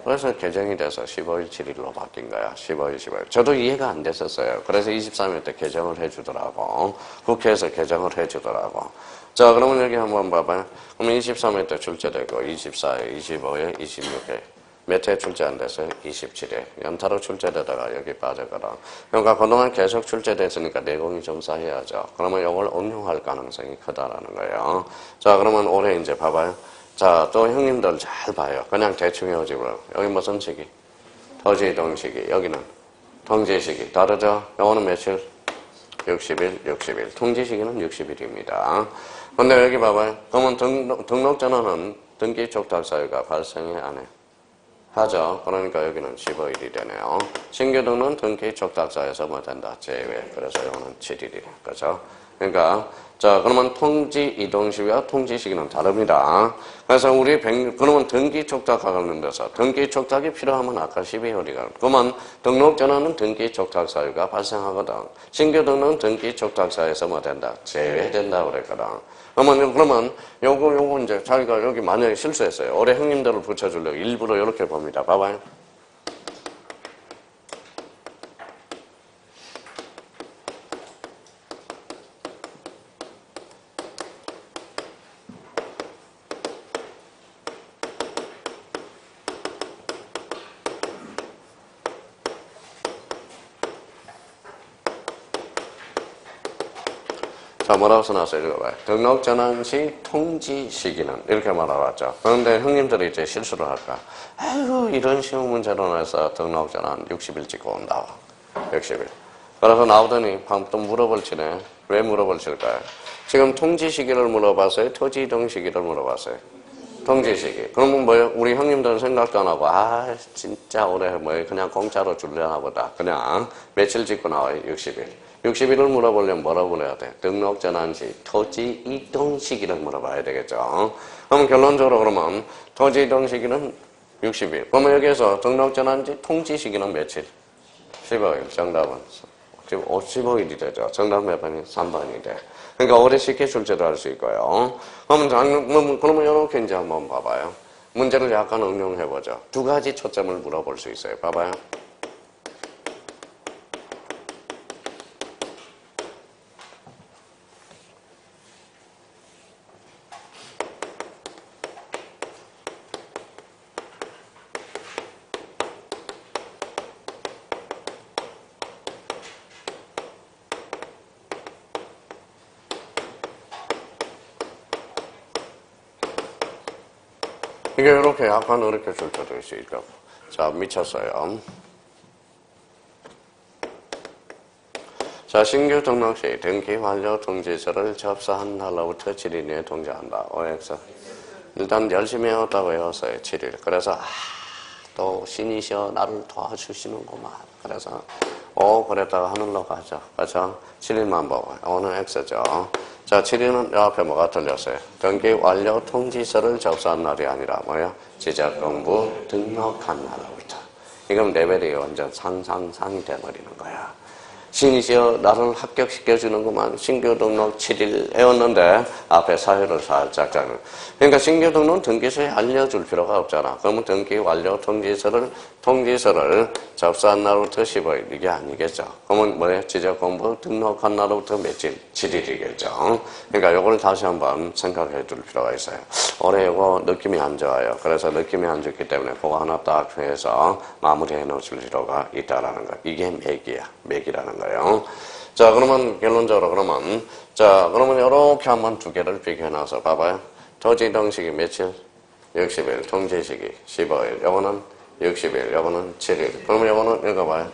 그래서 개정이 돼서 15일, 7일로 바뀐 거야. 15일, 15일. 저도 이해가 안 됐었어요. 그래서 23일 때 개정을 해주더라고. 국회에서 개정을 해주더라고. 자, 그러면 여기 한번 봐봐요. 그러면 23일 때 출제되고, 24일, 25일, 26일. 몇 회 출제 안 됐어요? 27회. 연타로 출제되다가 여기 빠져가라. 그러니까 그동안 계속 출제됐으니까 내공이 좀 쌓여야죠. 그러면 이걸 응용할 가능성이 크다라는 거예요. 자, 그러면 올해 이제 봐봐요. 자, 또 형님들 잘 봐요. 그냥 대충 외우지 말고. 여기 무슨 시기? 토지 이동 시기. 여기는 통지 시기. 다르죠? 요거는 며칠? 60일, 60일. 통지 시기는 60일입니다. 근데 여기 봐봐요. 그러면 등록 전환은 등기 촉탁 사유가 발생해 안 해요? 하죠. 그러니까 여기는 15일이 되네요. 신규 등록 등기 촉탁사에서 뭐 된다? 제외. 그래서 이거는 7일이래. 그죠? 그러니까, 자, 그러면 통지 이동 시기와 통지 시기는 다릅니다. 그래서 그러면 등기 촉탁하는 데서 등기 촉탁이 필요하면 아까 12월이가. 그러면 등록 전환은 등기 촉탁 사유가 발생하거든. 신규 등록은 등기 촉탁사에서 뭐 된다? 제외된다 그랬거든. 그러면 요거 이제 자기가 여기 만약에 실수했어요. 올해 형님들을 붙여주려고 일부러 이렇게 봅니다. 봐봐요. 자, 뭐라고 써놨어요? 읽어봐요. 등록 전환 시 통지 시기는 이렇게 말해왔죠. 그런데 형님들이 이제 실수를 할까? 아이고, 이런 쉬운 문제로 내서 등록 전환 60일 찍고 온다. 60일. 그래서 나오더니 또 물어볼 치네. 왜 물어볼 칠까요? 지금 통지 시기를 물어봤어요? 토지 이동 시기를 물어봤어요? 통지 시기. 그러면 뭐요? 우리 형님들은 생각도 안 하고, 진짜 올해 그냥 공짜로 줄려나 보다. 그냥 며칠 찍고 나와요? 60일. 60일을 물어보려면 뭐라고 그래야 돼? 등록 전환 시 토지 이동 시기를 물어봐야 되겠죠. 그러면 결론적으로 그러면 토지 이동 시기는 60일. 그러면 여기에서 등록 전환 시 통지 시기는 며칠? 15일. 정답은 15일이 되죠. 정답 몇 번이? 3번이 돼. 그러니까 올해 쉽게 출제도 할 수 있고요. 그러면 이렇게 이제 한번 봐봐요. 문제를 약간 응용해보죠. 두 가지 초점을 물어볼 수 있어요. 봐봐요. 이게 이렇게 약간 이렇게 출제되어 있으니까. 자, 미쳤어요. 자, 신규 등록 시 등기 완료 통지서를 접수한 날로부터 7일 내에 통지한다. OX. 일단 열심히 해왔다고 외웠어요. 7일. 그래서 또 신이셔 나를 도와주시는구만. 그래서 그랬다가 하늘로 가죠. 그렇죠? 7일만 보고. 오늘 X죠. 자, 7일은 옆에 뭐가 틀렸어요? 등기 완료 통지서를 접수한 날이 아니라 뭐야? 지적공부 등록한 날로부터. 이건 레벨이 완전 상이 돼버리는 거야. 신이시여 나를 합격시켜주는구만. 신규 등록 7일 해왔는데 앞에 사유를 살짝 짜는. 그러니까 신규 등록 등기소에 알려줄 필요가 없잖아. 그러면 등기 완료 통지서를 접수한 날부터 15일 이게 아니겠죠. 그러면 뭐예요? 지적공부 등록한 날부터 며칠? 7일이겠죠. 그러니까 이걸 다시 한번 생각해 줄 필요가 있어요. 올해 이거 느낌이 안 좋아요. 그래서 느낌이 안 좋기 때문에 그거 하나 딱 해서 마무리해 놓을 필요가 있다라는 거. 이게 맥이라는 거예요. 자, 그러면 결론적으로 그러면 이렇게 한번 두 개를 비교해 놔서 봐봐요. 토지 이동 시기 며칠? 60일, 통지시기 15일, 요거는 60일, 요거는 7일. 그러면 요거는 읽어봐요.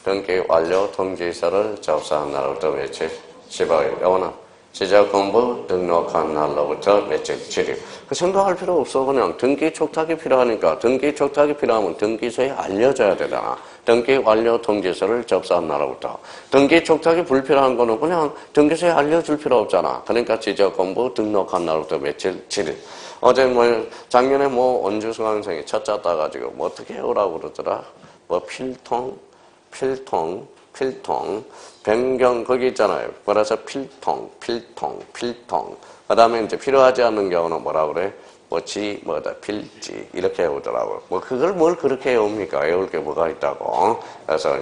등기 완료 통지서를 접수한 날부터 며칠? 15일. 요거는 시작 공부 등록한 날로부터 며칠? 7일. 그 생각할 필요 없어. 그냥 등기 촉탁이 필요하니까 등기 촉탁이 필요하면 등기소에 알려줘야 되잖아. 등기 완료 통지서를 접수한 날로부터. 등기 촉탁이 불필요한 거는 그냥 등기소에 알려줄 필요 없잖아. 그러니까 지적 공부 등록한 날부터 며칠? 7일. 어제 작년에 원주승 학생이 첫자 따가지고 어떻게 해오라고 그러더라? 필통, 변경, 거기 있잖아요. 그래서 필통. 그 다음에 이제 필요하지 않는 경우는 뭐라 그래? 필지. 이렇게 해오더라고요. 그걸 뭘 그렇게 해옵니까? 외울 게 뭐가 있다고. 그래서,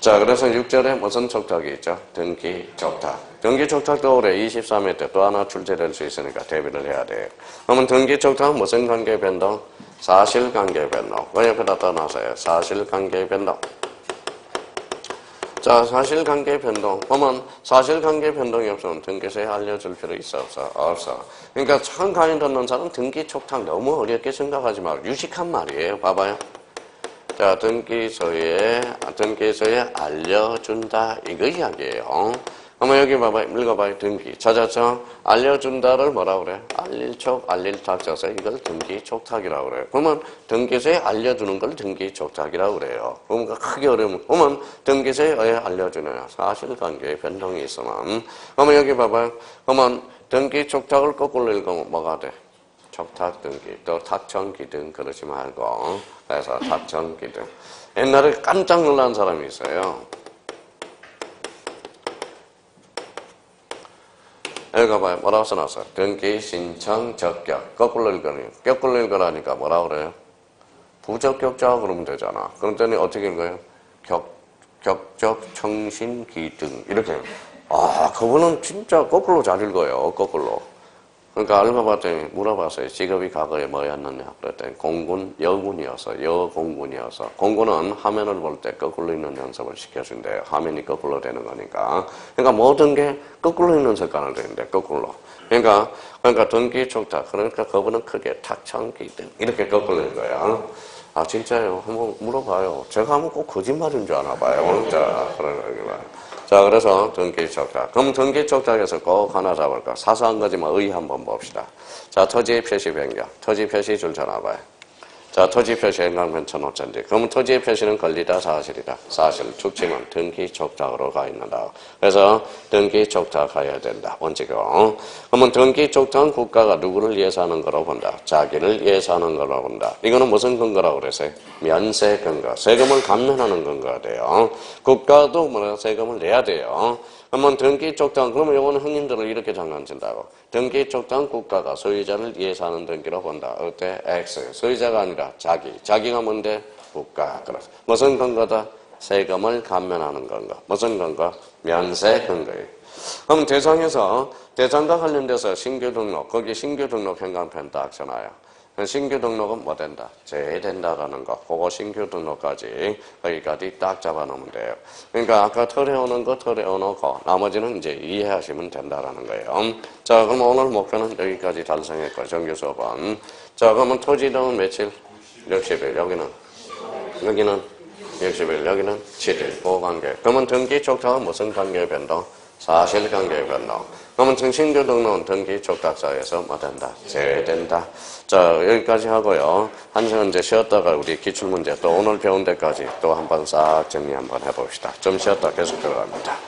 자, 그래서 6절에 무슨 촉탁이 있죠? 등기 촉탁. 등기 촉탁도 올해 23회 때 또 하나 출제될 수 있으니까 대비를 해야 돼요. 그러면 등기 촉탁은 무슨 관계 변동? 사실관계 변동. 그 옆에다 떠나서요. 사실관계 변동. 자, 사실관계 변동. 그러면 사실관계 변동이 없으면 등기소에 알려줄 필요 있어, 없어? 없어. 그러니까 참 강의 듣는 사람 등기 촉탁 너무 어렵게 생각하지 말고 유식한 말이에요. 봐봐요. 자, 등기소에 알려준다. 이거 이야기예요. 그러면 여기 봐봐요. 읽어봐요. 등기. 찾았죠? 알려준다를 뭐라 그래? 알릴촉, 알릴탁 써서 이걸 등기 촉탁이라고 그래요. 그러면 등기소에 알려주는 걸 등기 촉탁이라고 그래요. 그러니까 크게 어려우면, 그러면 등기소에 왜 알려주느냐? 사실관계에 변동이 있으면. 그러면 여기 봐봐요. 그러면 등기 촉탁을 거꾸로 읽으면 뭐가 돼? 촉탁 등기, 또 탁청기 등 그러지 말고. 그래서 탁청기 등. 옛날에 깜짝 놀란 사람이 있어요. 읽어봐요. 뭐라고 써놨어? 등기 신청 적격. 거꾸로 읽으라니까 뭐라고 그래요? 부적격자 그러면 되잖아. 그랬더니 어떻게 읽어요? 격적 청신 기등. 이렇게. 그분은 진짜 거꾸로 잘 읽어요. 거꾸로. 그러니까 읽어봤더니 물어봤어요. 직업이 과거에 뭐였느냐? 그랬더니 공군, 여공군이어서. 공군은 화면을 볼 때 거꾸로 읽는 연습을 시켜준대요. 화면이 거꾸로 되는 거니까. 그러니까 모든 게 거꾸로 읽는 습관을 되는데, 거꾸로. 그러니까 등기 촉탁. 그러니까 그분은 크게 탁청기 등. 이렇게 거꾸로 읽어요. 진짜요? 한번 물어봐요. 제가 하면 꼭 거짓말인 줄 아나 봐요. 자, 그래서 등기 촉탁. 그럼 등기 촉탁에서 꼭 하나 잡을까? 사소한 거지만 의 한번 봅시다. 자, 토지 표시 변경. 토지 표시 줄 전화봐요. 자, 토지 표시 행강면 1,500지. 그러면 토지의 표시는 권리다, 사실이다. 사실. 축침은 등기 촉탁으로 가 있는다. 그래서 등기 촉탁해야 된다. 원칙은. 그러면 등기 촉탁은 국가가 누구를 예사하는 거로 본다. 자기를 예사하는 거로 본다. 이거는 무슨 근거라고 그랬어요? 면세 근거. 세금을 감면하는 근거가 돼요. 국가도 세금을 내야 돼요. 그러면 등기 촉탁, 그러면 이거는 형님들을 이렇게 장난친다고. 등기 촉탁 국가가 소유자를 예사하는 등기로 본다. 어때? X. 소유자가 아니라 자기가 뭔데? 국가. 그래서 무슨 근거다? 세금을 감면하는 근거. 무슨 근거? 면세 근거예요. 그럼 대상과 관련돼서 신규 등록, 거기 신규 등록 현관편 딱 써놔요. 신규 등록은 뭐 된다? 제외된다라는 거. 그거 신규 등록까지 거기까지 딱 잡아놓으면 돼요. 그러니까 아까 털어오는 거 털어놓고 나머지는 이제 이해하시면 된다라는 거예요. 자, 그럼 오늘 목표는 여기까지 달성했고 정규 수업은. 자, 그러면 토지등은 며칠? 60일. 여기는 60일. 여기는 7일. 그 관계. 그러면 등기 촉탁은 무슨 관계 변동? 사실관계 변동. 그러면 신규 등록은 등기 촉탁사에서 뭐 된다? 제외된다. 자, 여기까지 하고요. 한 시간 이제 쉬었다가 우리 기출문제 또 오늘 배운 데까지 또 한번 싹 정리 한번 해봅시다. 좀 쉬었다 계속 들어갑니다.